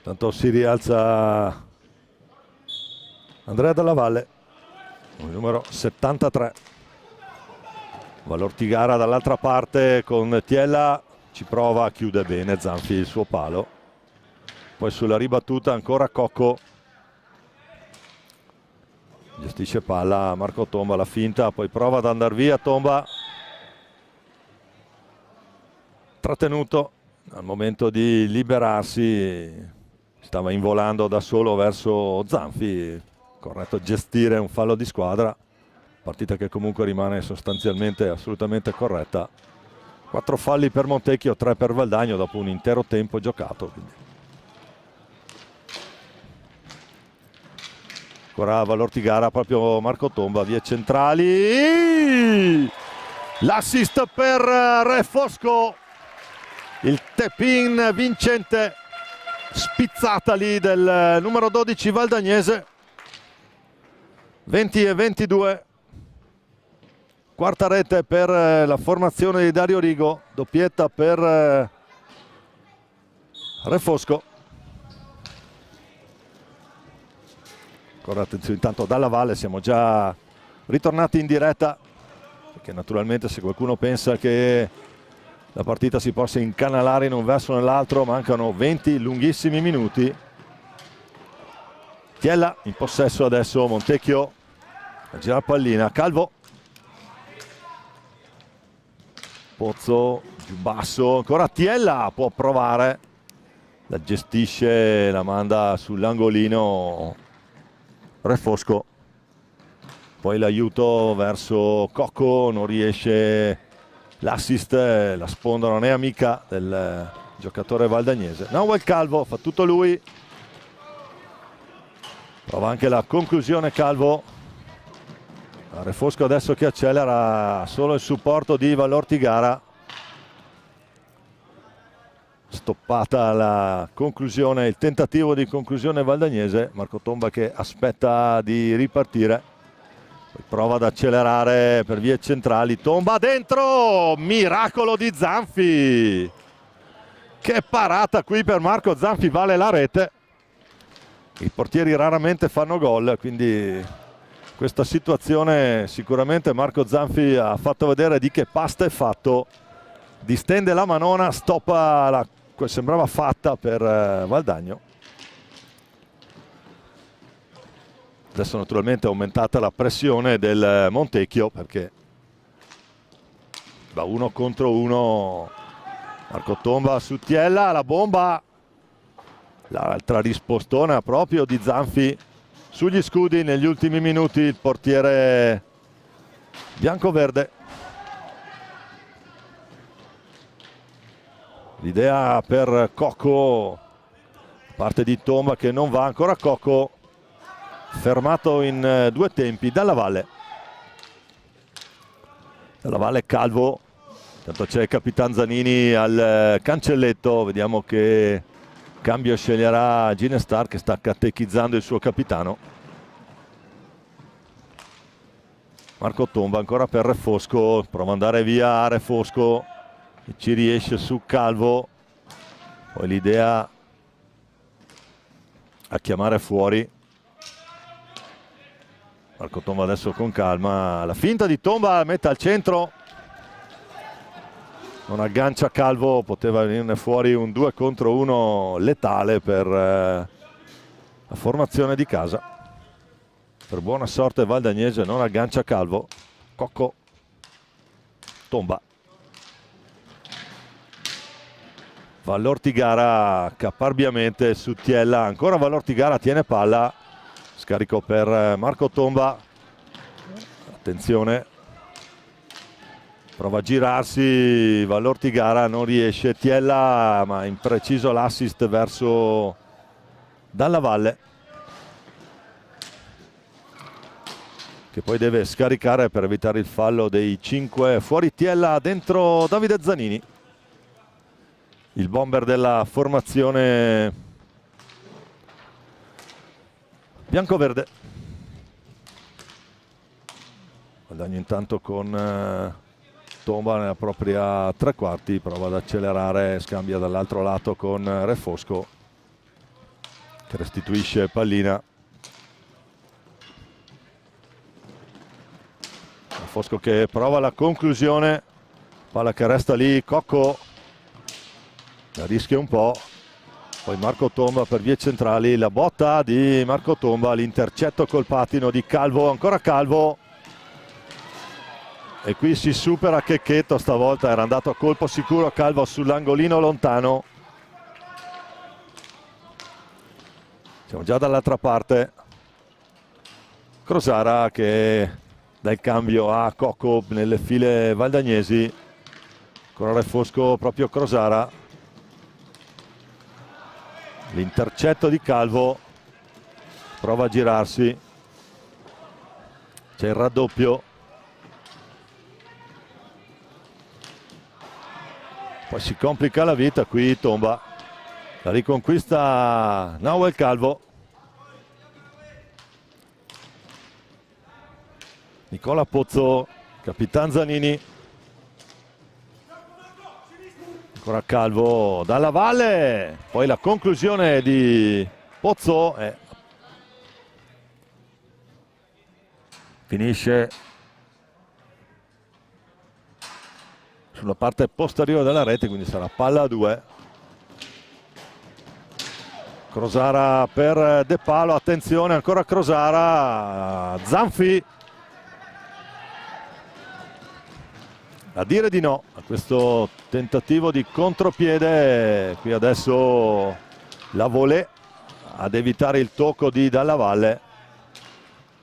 Tanto si rialza Andrea Dalla Valle, il numero 73. Valortigara dall'altra parte con Tiella, ci prova, chiude bene Zanfi il suo palo. Poi sulla ribattuta ancora Cocco, gestisce palla Marco Tomba, la finta, poi prova ad andare via Tomba, trattenuto al momento di liberarsi, stava involando da solo verso Zanfi. Corretto gestire un fallo di squadra, partita che comunque rimane sostanzialmente assolutamente corretta. 4 falli per Montecchio, 3 per Valdagno dopo un intero tempo giocato. Quindi. Ancora Valortigara, proprio Marco Tomba, vie centrali, l'assist per Re Fosco, il tap-in vincente, spizzata lì del numero 12 valdagnese. 20-22, quarta rete per la formazione di Dario Rigo, doppietta per Re Fosco. Ancora attenzione intanto Dalla Valle, siamo già ritornati in diretta, perché naturalmente se qualcuno pensa che la partita si possa incanalare in un verso o nell'altro, mancano 20 lunghissimi minuti. Tiella in possesso adesso, Montecchio a girare pallina, Calvo, Pozzo giù basso, ancora Tiella, può provare, la gestisce, la manda sull'angolino Re Fosco, poi l'aiuto verso Cocco, non riesce, l'assist, la sponda non è amica del giocatore valdagnese. Nauel Calvo, fa tutto lui, prova anche la conclusione Calvo. Re Fosco adesso che accelera, solo il supporto di Valortigara, stoppata la conclusione, il tentativo di conclusione valdagnese. Marco Tomba che aspetta di ripartire, poi prova ad accelerare per vie centrali, Tomba dentro, miracolo di Zanfi, che parata qui per Marco Zanfi, vale la rete. I portieri raramente fanno gol, quindi questa situazione sicuramente Marco Zanfi ha fatto vedere di che pasta è fatto, distende la manona, stoppa la, sembrava fatta per Valdagno. Adesso naturalmente è aumentata la pressione del Montecchio, perché da 1 contro 1 Marco Tomba su Tiella, la bomba, l'altra rispostona proprio di Zanfi sugli scudi negli ultimi minuti, il portiere biancoverde. L'idea per Cocco, parte di Tomba che non va, ancora Cocco, fermato in 2 tempi Dalla Valle. Dalla Valle Calvo, intanto c'è il Capitan Zanini al cancelletto, vediamo che cambio sceglierà Ginestar, che sta catechizzando il suo capitano. Marco Tomba ancora per Re Fosco, prova ad andare via Re Fosco, ci riesce su Calvo, poi l'idea a chiamare fuori. Marco Tomba adesso con calma, la finta di Tomba, mette al centro, non aggancia Calvo, poteva venirne fuori un 2 contro 1 letale per la formazione di casa. Per buona sorte valdagnese non aggancia Calvo. Cocco, Tomba, Valortigara caparbiamente su Tiella, ancora Valortigara tiene palla, scarico per Marco Tomba, attenzione, prova a girarsi, Valortigara non riesce, Tiella ma impreciso l'assist verso Dalla Valle, che poi deve scaricare per evitare il fallo dei 5. Fuori Tiella, dentro Davide Zanini, il bomber della formazione biancoverde. Valdagno intanto con Tomba nella propria tre quarti, prova ad accelerare, scambia dall'altro lato con Re Fosco. che restituisce pallina. Fosco che prova la conclusione, palla che resta lì, Cocco la rischia un po', poi Marco Tomba per vie centrali, la botta di Marco Tomba, l'intercetto col pattino di Calvo, ancora Calvo, e qui si supera Checchetto, stavolta era andato a colpo sicuro Calvo sull'angolino lontano. Siamo già dall'altra parte, Crosara che dà il cambio a Cocco nelle file valdagnesi, ancora Fosco proprio Crosara, l'intercetto di Calvo, prova a girarsi, c'è il raddoppio, poi si complica la vita qui Tomba, la riconquista Nahuel Calvo. Nicola Pozzo, Capitan Zanini, ancora Calvo dalla valle, poi la conclusione di Pozzo finisce sulla parte posteriore della rete, quindi sarà palla a 2. Crosara per De Palo, attenzione ancora Crosara, Zanfi a dire di no a questo tentativo di contropiede. Qui adesso la volée ad evitare il tocco di Dalla Valle.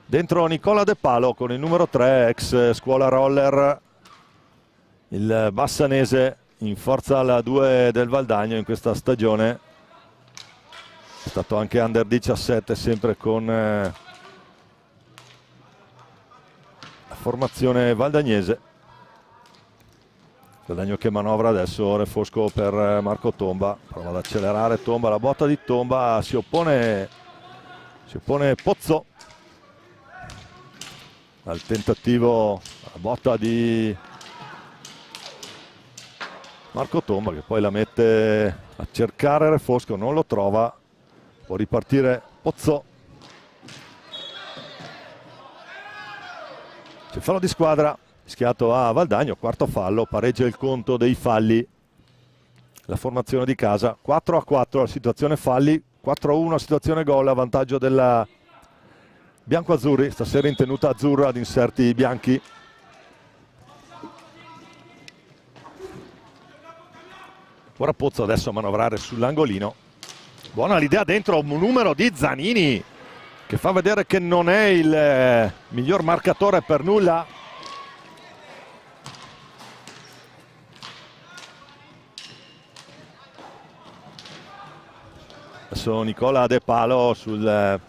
Dentro Nicola De Palo con il numero 3, ex scuola roller, il bassanese in forza alla 2 del Valdagno in questa stagione. È stato anche under 17 sempre con la formazione valdagnese. Valdagno che manovra adesso, Refosco per Marco Tomba, prova ad accelerare Tomba, la botta di Tomba, si oppone Pozzo al tentativo, la botta di Marco Tomba che poi la mette a cercare Refosco, non lo trova, può ripartire Pozzo. C'è fallo di squadra fischiato a Valdagno, quarto fallo, pareggia il conto dei falli la formazione di casa. 4-4 la situazione falli, 4-1 la situazione gol a vantaggio della bianco-azzurri, stasera in tenuta azzurra ad inserti bianchi. Ora Pozzo adesso a manovrare sull'angolino, buona l'idea dentro, un numero di Zanini che fa vedere che non è il miglior marcatore per nulla. Adesso Nicola De Palo sul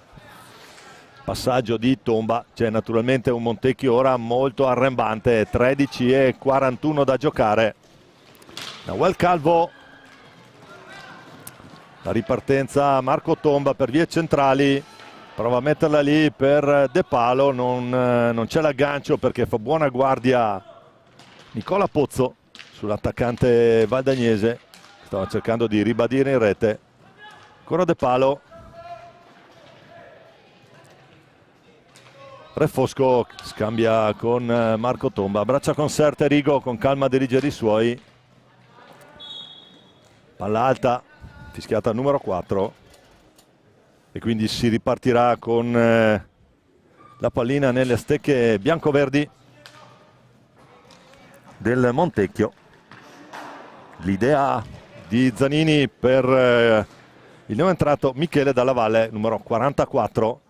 passaggio di Tomba, c'è naturalmente un Montecchio ora molto arrembante, 13:41 da giocare. Nahuel Calvo, la ripartenza Marco Tomba per vie centrali, prova a metterla lì per De Palo, non c'è l'aggancio perché fa buona guardia Nicola Pozzo sull'attaccante valdagnese, stava cercando di ribadire in rete. Ancora De Palo, Refosco scambia con Marco Tomba, abbraccia con Serte Rigo, con calma dirige i suoi, palla alta, fischiata al numero 4 e quindi si ripartirà con la pallina nelle stecche bianco-verdi del Montecchio. L'idea di Zanini per il nuovo entrato Michele Dalla Valle, numero 44.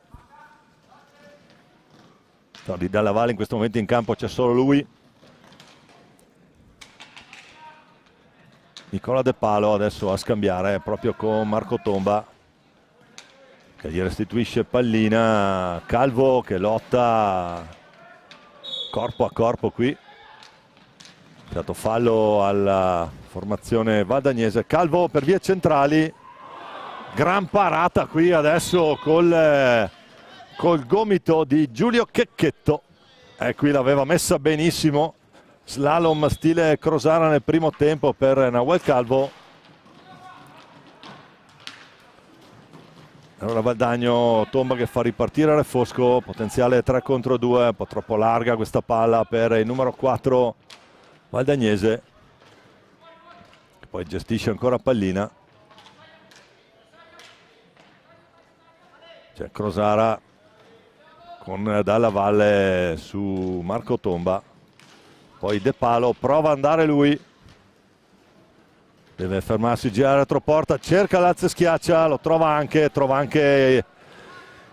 Di Dalla Valle in questo momento in campo c'è solo lui. Nicola De Palo adesso a scambiare proprio con Marco Tomba che gli restituisce pallina. Calvo che lotta corpo a corpo qui. È stato fallo alla formazione valdagnese. Calvo per vie centrali, gran parata qui adesso col gomito di Giulio Checchetto, e qui l'aveva messa benissimo, slalom stile Crosara nel primo tempo per Nahuel Calvo. Allora Valdagno, Tomba che fa ripartire Refosco, potenziale 3 contro 2, un po' troppo larga questa palla per il numero 4 Valdagnese, che poi gestisce ancora pallina. C'è Crosara con Dalla Valle su Marco Tomba, poi De Palo prova ad andare lui, deve fermarsi, girare retroporta, cerca Lazio Schiaccia, lo trova anche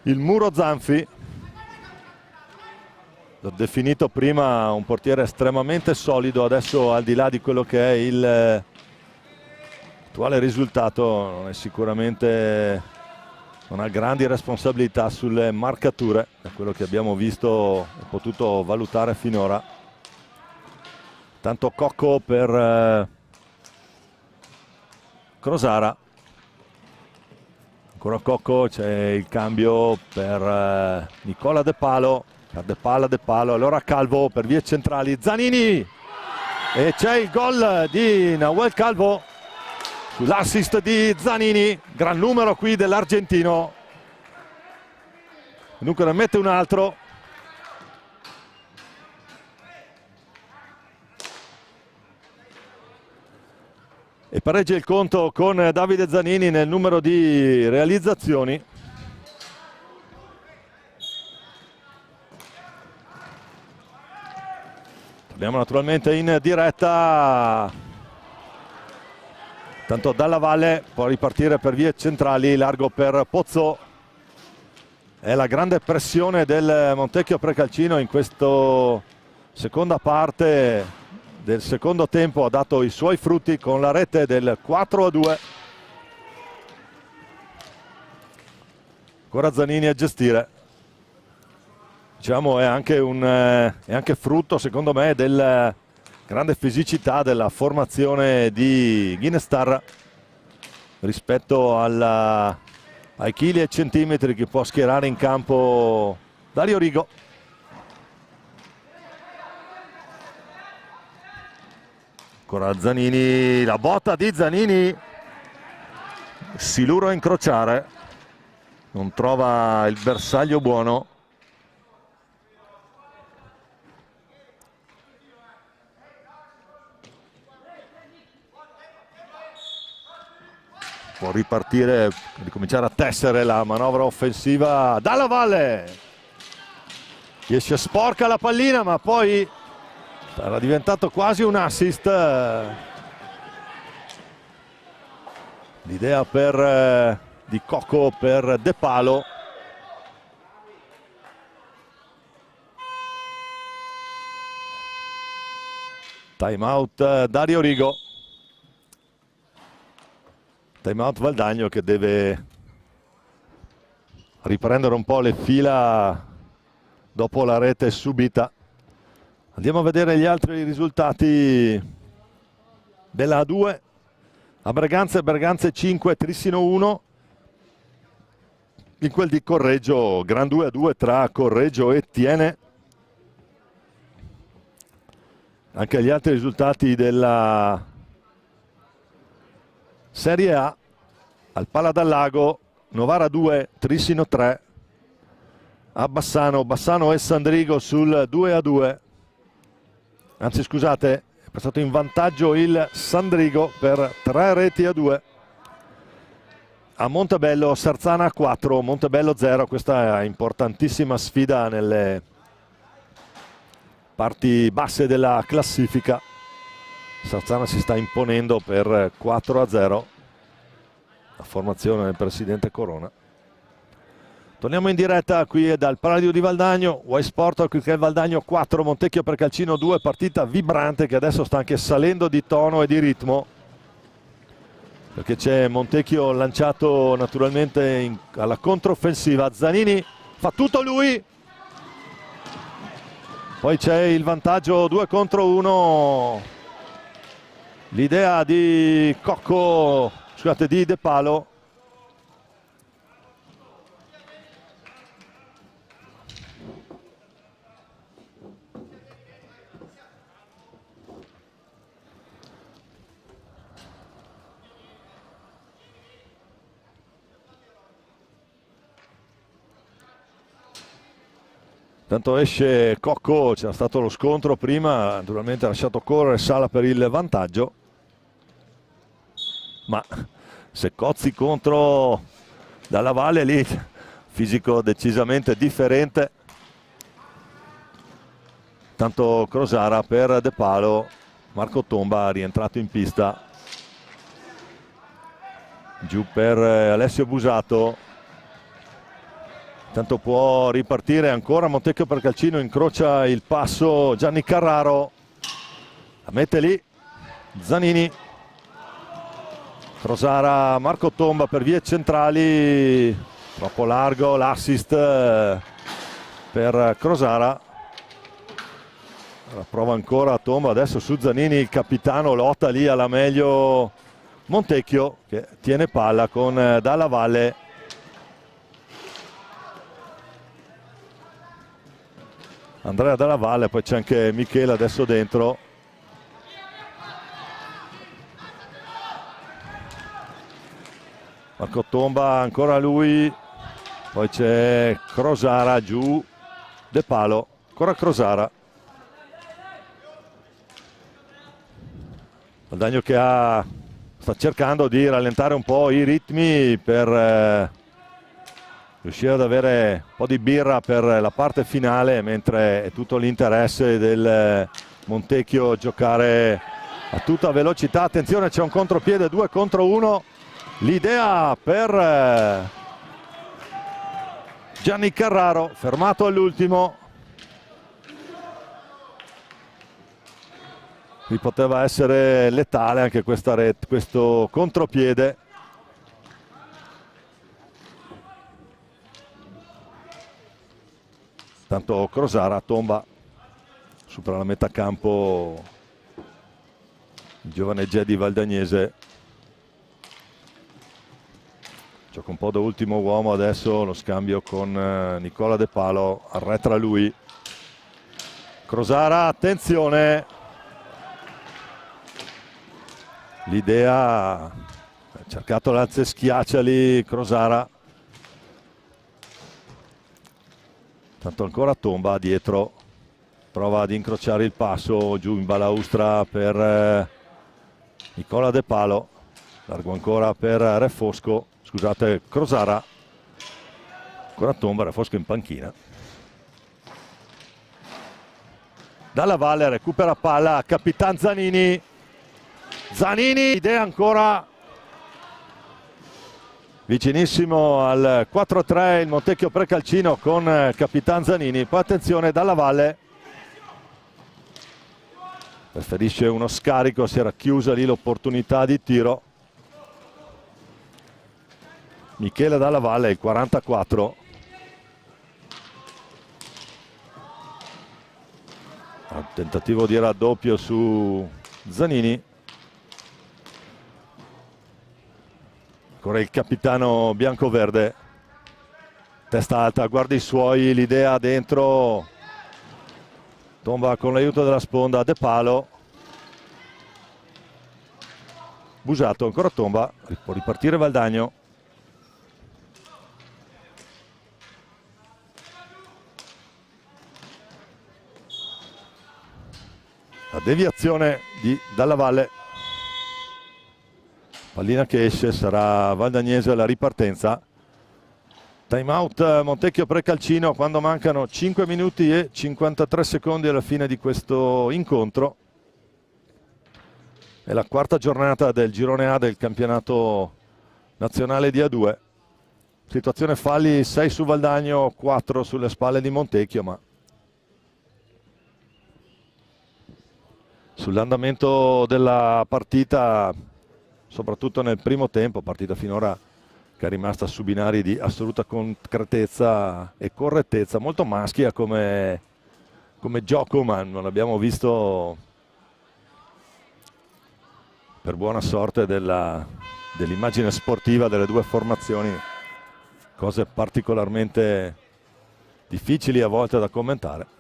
il muro Zanfi. L'ho definito prima un portiere estremamente solido, adesso al di là di quello che è il attuale risultato non è sicuramente, non ha grandi responsabilità sulle marcature, da quello che abbiamo visto e potuto valutare finora. Tanto Cocco per Crosara, ancora Cocco, c'è il cambio per Nicola De Palo, De Palo, allora Calvo per vie centrali, Zanini, e c'è il gol di Nahuel Calvo sull'assist di Zanini, gran numero qui dell'argentino, dunque ne mette un altro. E pareggia il conto con Davide Zanini nel numero di realizzazioni. Torniamo naturalmente in diretta. Tanto Dalla Valle può ripartire per vie centrali, largo per Pozzo. È la grande pressione del Montecchio Precalcino in questa seconda parte del secondo tempo, ha dato i suoi frutti con la rete del 4-2. Ancora Zanini a gestire, diciamo è anche frutto secondo me del grande fisicità della formazione di Ginestar rispetto ai chili e centimetri che può schierare in campo Dario Rigo. Ancora Zanini, la botta di Zanini, Siluro a incrociare, non trova il bersaglio buono. Può ripartire, ricominciare a tessere la manovra offensiva Dalla Valle. Riesce, sporca la pallina, ma poi era diventato quasi un assist. L'idea di Cocco per De Palo. Time out Dario Rigo. Time out Valdagno che deve riprendere un po' le fila dopo la rete subita. Andiamo a vedere gli altri risultati della A2. A Berganze 5, Trissino 1. In quel di Correggio, gran 2-2 tra Correggio e Tiene. Anche gli altri risultati della Serie A. Al Pala dal Lago, Novara 2, Trissino 3. A Bassano e Sandrigo sul 2-2. Anzi scusate, è passato in vantaggio il Sandrigo per 3-2. A Montebello, Sarzana 4, Montebello 0. Questa è importantissima sfida nelle parti basse della classifica. Sarzana si sta imponendo per 4-0. La formazione del presidente Corona. Torniamo in diretta qui dal Paladio di Valdagno, Y Sport, qui che è Valdagno 4, Montecchio Precalcino 2, partita vibrante che adesso sta anche salendo di tono e di ritmo, perché c'è Montecchio lanciato naturalmente alla controffensiva, Zanini fa tutto lui, poi c'è il vantaggio 2 contro 1, l'idea di Cocco, scusate, di De Palo. Tanto esce Cocco, c'era stato lo scontro prima, naturalmente ha lasciato correre Sala per il vantaggio, ma se Cozzi contro Dalla Valle lì, fisico decisamente differente. Tanto Crosara per De Palo, Marco Tomba rientrato in pista, giù per Alessio Busato. Tanto può ripartire ancora Montecchio per Calcino, incrocia il passo Gianni Carraro, la mette lì Zanini. Crosara, Marco Tomba per vie centrali, troppo largo l'assist per Crosara. La prova ancora Tomba, adesso su Zanini il capitano, lotta lì alla meglio Montecchio che tiene palla con Dalla Valle. Andrea Dalla Valle, poi c'è anche Michele adesso dentro. Marco Tomba, ancora lui, poi c'è Crosara giù, De Palo, ancora Crosara. Valdagno che sta cercando di rallentare un po' i ritmi per riuscire ad avere un po' di birra per la parte finale, mentre è tutto l'interesse del Montecchio giocare a tutta velocità. Attenzione, c'è un contropiede, 2 contro 1. L'idea per Gianni Carraro, fermato all'ultimo. Qui poteva essere letale anche questo contropiede. Tanto Crosara, Tomba, supera la metà campo il giovane Jedi Valdagnese. Gioca un po' da ultimo uomo adesso, lo scambio con Nicola De Palo, arretra lui. Crosara, attenzione! L'idea, ha cercato l'alze schiacciali Crosara. Tanto ancora Tomba dietro, prova ad incrociare il passo giù in balaustra per Nicola De Palo, largo ancora per Re Fosco, scusate Crosara, ancora Tomba, Re Fosco in panchina. Dalla Valle recupera palla, Capitan Zanini, Zanini, idea ancora vicinissimo al 4-3 il Montecchio Precalcino con Capitan Zanini. Poi attenzione Dalla Valle, preferisce uno scarico, si era chiusa lì l'opportunità di tiro. Michele Dalla Valle, il 44. Tentativo di raddoppio su Zanini. Ancora il capitano biancoverde, testa alta, guarda i suoi, l'idea dentro, Tomba con l'aiuto della sponda, De Palo, Busato, ancora Tomba, può ripartire Valdagno. La deviazione di Dalla Valle. Pallina che esce, sarà Valdagnese alla ripartenza. Time out Montecchio Precalcino quando mancano 5 minuti e 53 secondi alla fine di questo incontro. È la quarta giornata del girone A del campionato nazionale di A2. Situazione falli, 6 su Valdagno, 4 sulle spalle di Montecchio, ma sull'andamento della partita, soprattutto nel primo tempo, partita finora che è rimasta su binari di assoluta concretezza e correttezza, molto maschia come gioco, ma non abbiamo visto, per buona sorte dell'immagine sportiva delle due formazioni, cose particolarmente difficili a volte da commentare.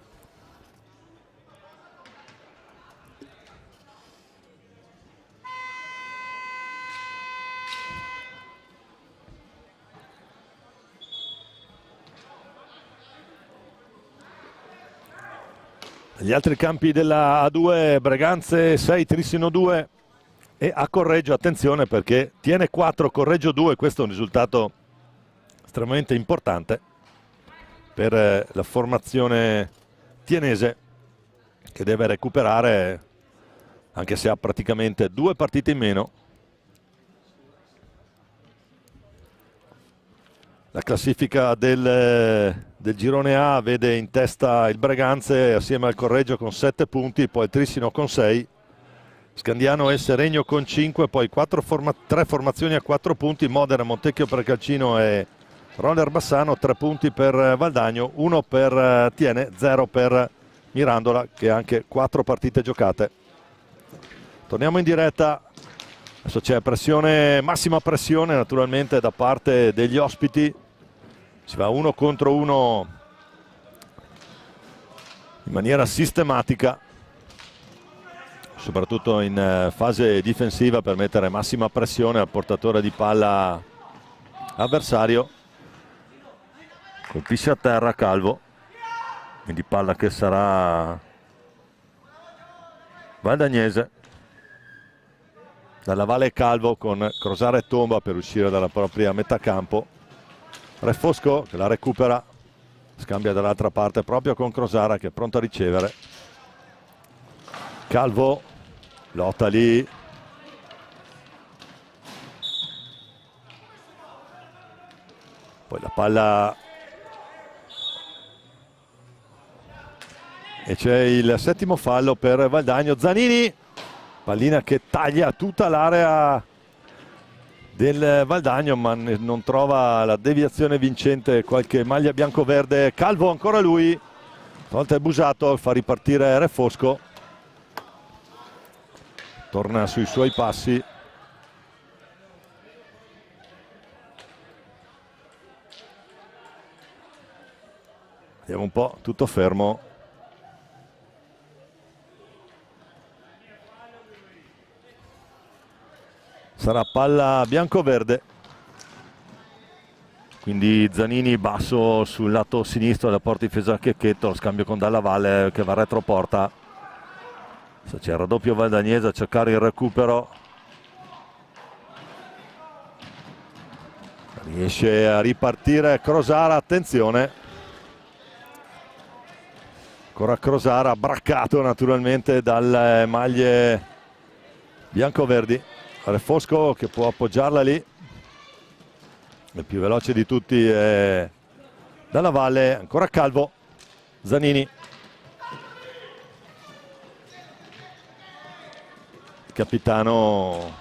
Gli altri campi della A2, Breganze 6, Trissino 2 e a Correggio, attenzione perché tiene 4, Correggio 2, questo è un risultato estremamente importante per la formazione tienese, che deve recuperare, anche se ha praticamente 2 partite in meno. La classifica del girone A vede in testa il Breganze assieme al Correggio con 7 punti, poi il Trissino con 6, Scandiano e Seregno con 5, poi 3 formazioni a 4 punti, Modena, Montecchio per Calcino e Roller Bassano, 3 punti per Valdagno, 1 per Tiene, 0 per Mirandola che ha anche 4 partite giocate. Torniamo in diretta. Adesso c'è pressione, massima pressione naturalmente da parte degli ospiti, si va 1 contro 1 in maniera sistematica, soprattutto in fase difensiva, per mettere massima pressione al portatore di palla avversario. Colpisce a terra Calvo, quindi palla che sarà valdagnese. Dalla Valle Calvo con Crosara e Tomba per uscire dalla propria metà campo. Refosco che la recupera, scambia dall'altra parte proprio con Crosara che è pronto a ricevere. Calvo lotta lì. Poi la palla e c'è il settimo fallo per Valdagno. Zanini, pallina che taglia tutta l'area del Valdagno ma non trova la deviazione vincente, qualche maglia bianco-verde. Calvo ancora lui, stavolta è Busato, fa ripartire Refosco, torna sui suoi passi. Vediamo un po', tutto fermo. Sarà palla bianco-verde, quindi Zanini basso sul lato sinistro della porta difesa Checchetto, lo scambio con Dalla Valle che va retroporta. C'è il raddoppio valdagnese a cercare il recupero, riesce a ripartire Crosara, attenzione, ancora Crosara braccato naturalmente dalle maglie bianco-verdi. Refosco che può appoggiarla lì, il più veloce di tutti è Dalla Valle, ancora Calvo, Zanini, il capitano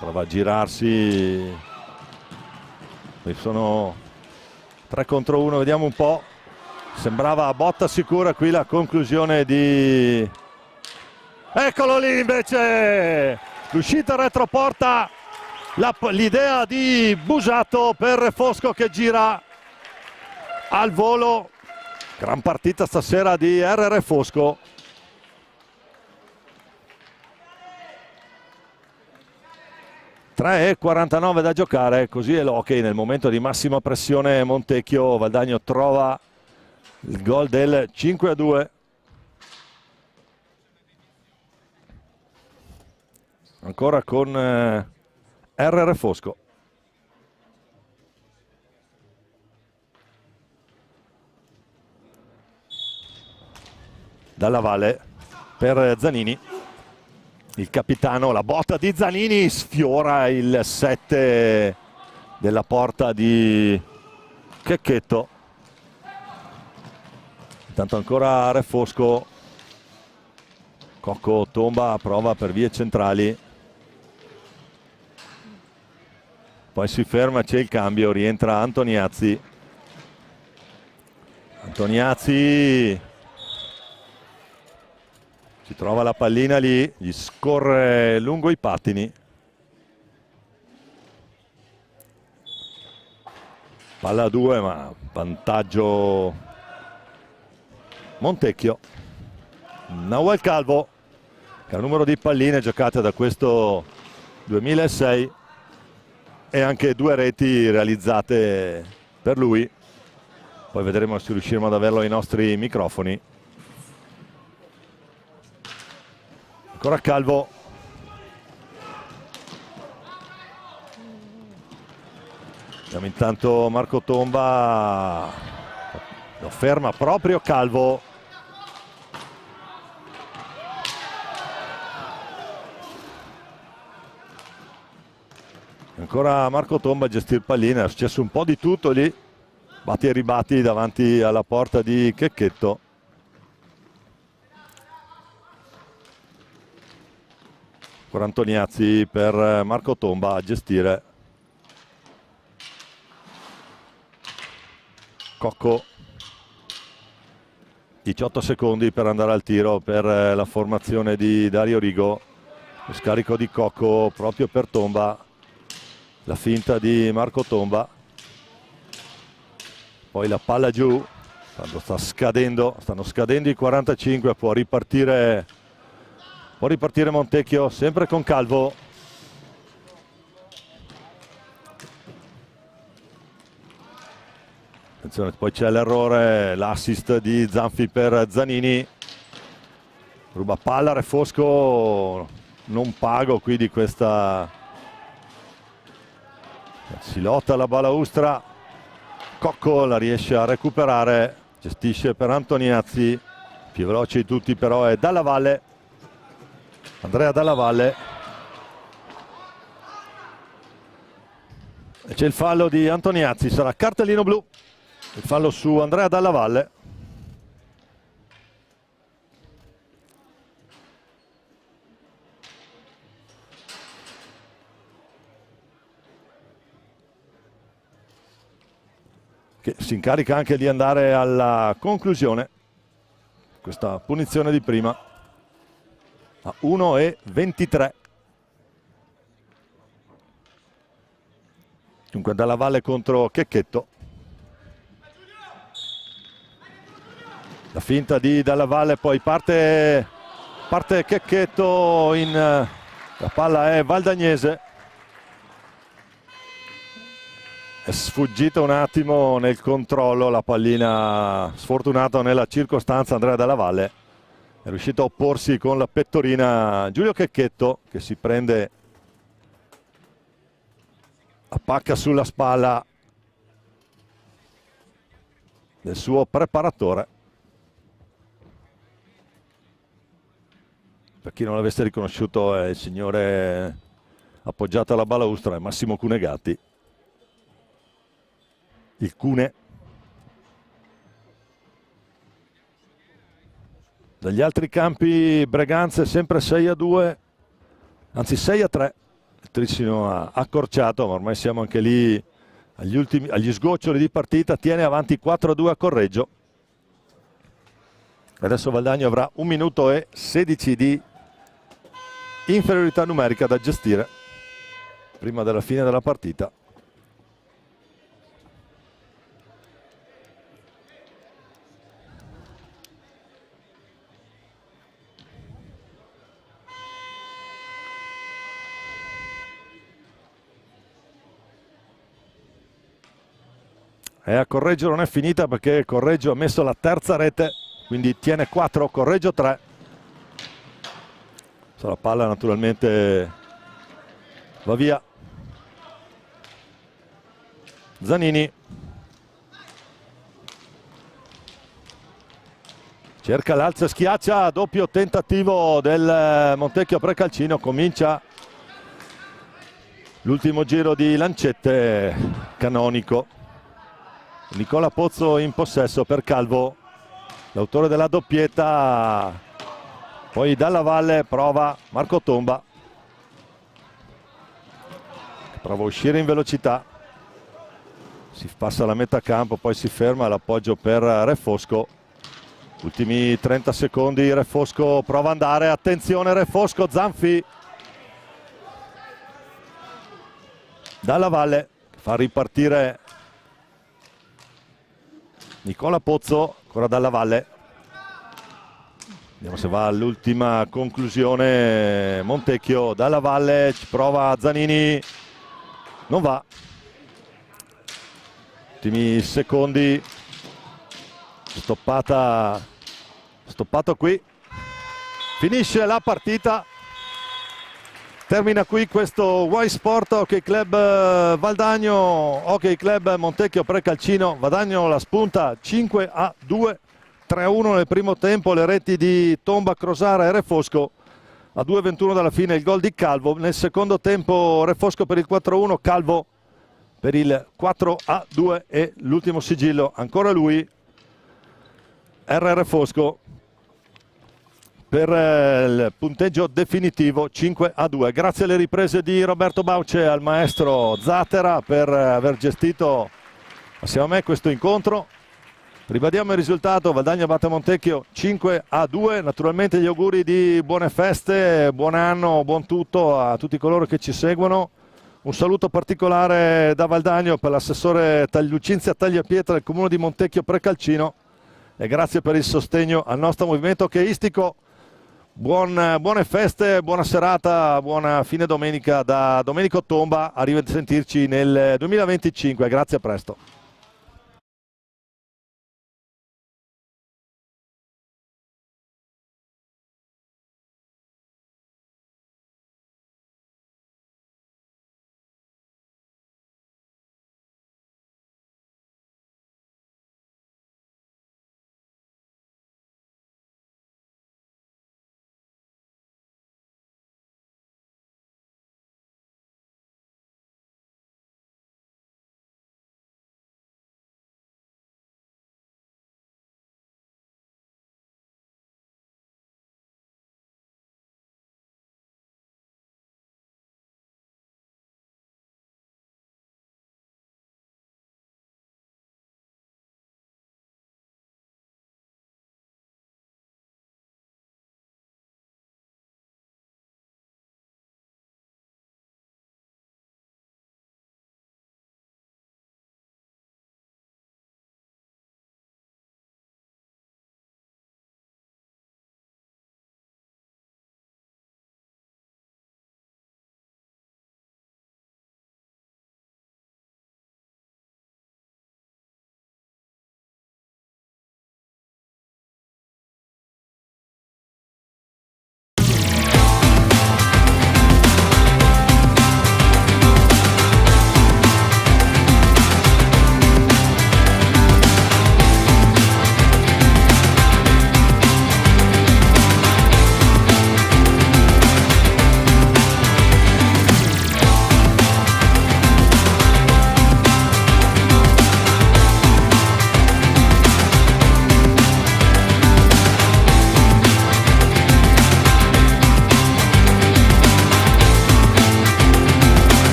prova a girarsi, sono 3 contro 1, vediamo un po', sembrava a botta sicura qui la conclusione di... Eccolo lì invece! L'uscita retroporta, l'idea di Busato per Refosco che gira al volo. Gran partita stasera di Refosco. (3:49 da giocare), così è l'hockey nel momento di massima pressione. Montecchio, Valdagno trova il gol del 5-2. Ancora con Refosco. Dalla Valle per Zanini, il capitano, la botta di Zanini sfiora il 7 della porta di Checchetto. Intanto ancora Refosco, Cocco Tomba prova per vie centrali, poi si ferma, c'è il cambio, rientra Antoniazzi. Antoniazzi si trova la pallina lì, gli scorre lungo i pattini. Palla a 2 ma vantaggio Montecchio. Nahuel Calvo, che ha un numero di palline giocate da questo 2006 e anche 2 reti realizzate per lui. Poi vedremo se riusciremo ad averlo ai nostri microfoni. Ancora Calvo. Vediamo intanto Marco Tomba, lo ferma proprio Calvo. Ancora Marco Tomba a gestire pallina, è successo un po' di tutto lì, batti e ribatti davanti alla porta di Checchetto. Ancora Antoniazzi per Marco Tomba a gestire. Cocco, 18 secondi per andare al tiro per la formazione di Dario Rigo. Lo scarico di Cocco proprio per Tomba, la finta di Marco Tomba, poi la palla giù quando stanno scadendo i 45, può ripartire Montecchio, sempre con Calvo. Attenzione, poi c'è l'errore, l'assist di Zanfi per Zanini. Ruba palla, Refosco non pago qui di questa. Si lotta alla balaustra. Cocco la riesce a recuperare, gestisce per Antoniazzi. Più veloce di tutti però è Dalla Valle. Andrea Dalla Valle. E c'è il fallo di Antoniazzi, sarà cartellino blu. Il fallo su Andrea Dalla Valle. Che si incarica anche di andare alla conclusione. Questa punizione di prima. A 1:23. Dunque Dalla Valle contro Checchetto. La finta di Dalla Valle, poi parte Checchetto, la palla è Valdagnese. È sfuggita un attimo nel controllo la pallina, sfortunato nella circostanza Andrea Dalla Valle. È riuscito a opporsi con la pettorina Giulio Checchetto, che si prende la pacca sulla spalla del suo preparatore. Per chi non l'avesse riconosciuto, è il signore appoggiato alla balaustra, è Massimo Cunegatti. Il Cune. Dagli altri campi Breganze sempre 6-2, anzi 6-3. Il Trissino ha accorciato, ma ormai siamo anche lì agli sgoccioli di partita. Tiene avanti 4-2 a Correggio. Adesso Valdagno avrà 1 minuto e 16 di inferiorità numerica da gestire prima della fine della partita. E a Correggio non è finita, perché Correggio ha messo la terza rete, quindi tiene 4, Correggio 3. La palla naturalmente va via. Zanini cerca l'alza e schiaccia, doppio tentativo del Montecchio Precalcino. Comincia l'ultimo giro di lancette canonico. Nicola Pozzo in possesso per Calvo, l'autore della doppietta. Poi Dalla Valle prova Marco Tomba, prova a uscire in velocità, si passa la metà campo, poi si ferma, l'appoggio per Refosco. Ultimi 30 secondi, Refosco prova ad andare, attenzione Refosco, Zanfi. Dalla Valle fa ripartire Nicola Pozzo, ancora Dalla Valle. Vediamo se va all'ultima conclusione Montecchio. Dalla Valle ci prova Zanini, non va. Ultimi secondi, stoppato qui. Finisce la partita. Termina qui questo Y Sport Hockey Club Valdagno, Hockey Club Montecchio Precalcino. Valdagno la spunta 5-2, 3-1 nel primo tempo, le reti di Tomba, Crosara e Refosco. A 2:21 dalla fine il gol di Calvo. Nel secondo tempo Refosco per il 4-1, Calvo per il 4-2 e l'ultimo sigillo ancora lui, RR Fosco, per il punteggio definitivo 5-2. Grazie alle riprese di Roberto Bauce e al maestro Zatera per aver gestito assieme a me questo incontro. Ribadiamo il risultato: Valdagno batte Montecchio 5-2. Naturalmente gli auguri di buone feste, buon anno, buon tutto a tutti coloro che ci seguono. Un saluto particolare da Valdagno per l'assessore Lucizia Tagliapietra del comune di Montecchio Precalcino e grazie per il sostegno al nostro movimento hockeyistico. Buone feste, buona serata, buona fine domenica da Domenico Tomba. A risentirci nel 2025. Grazie, a presto.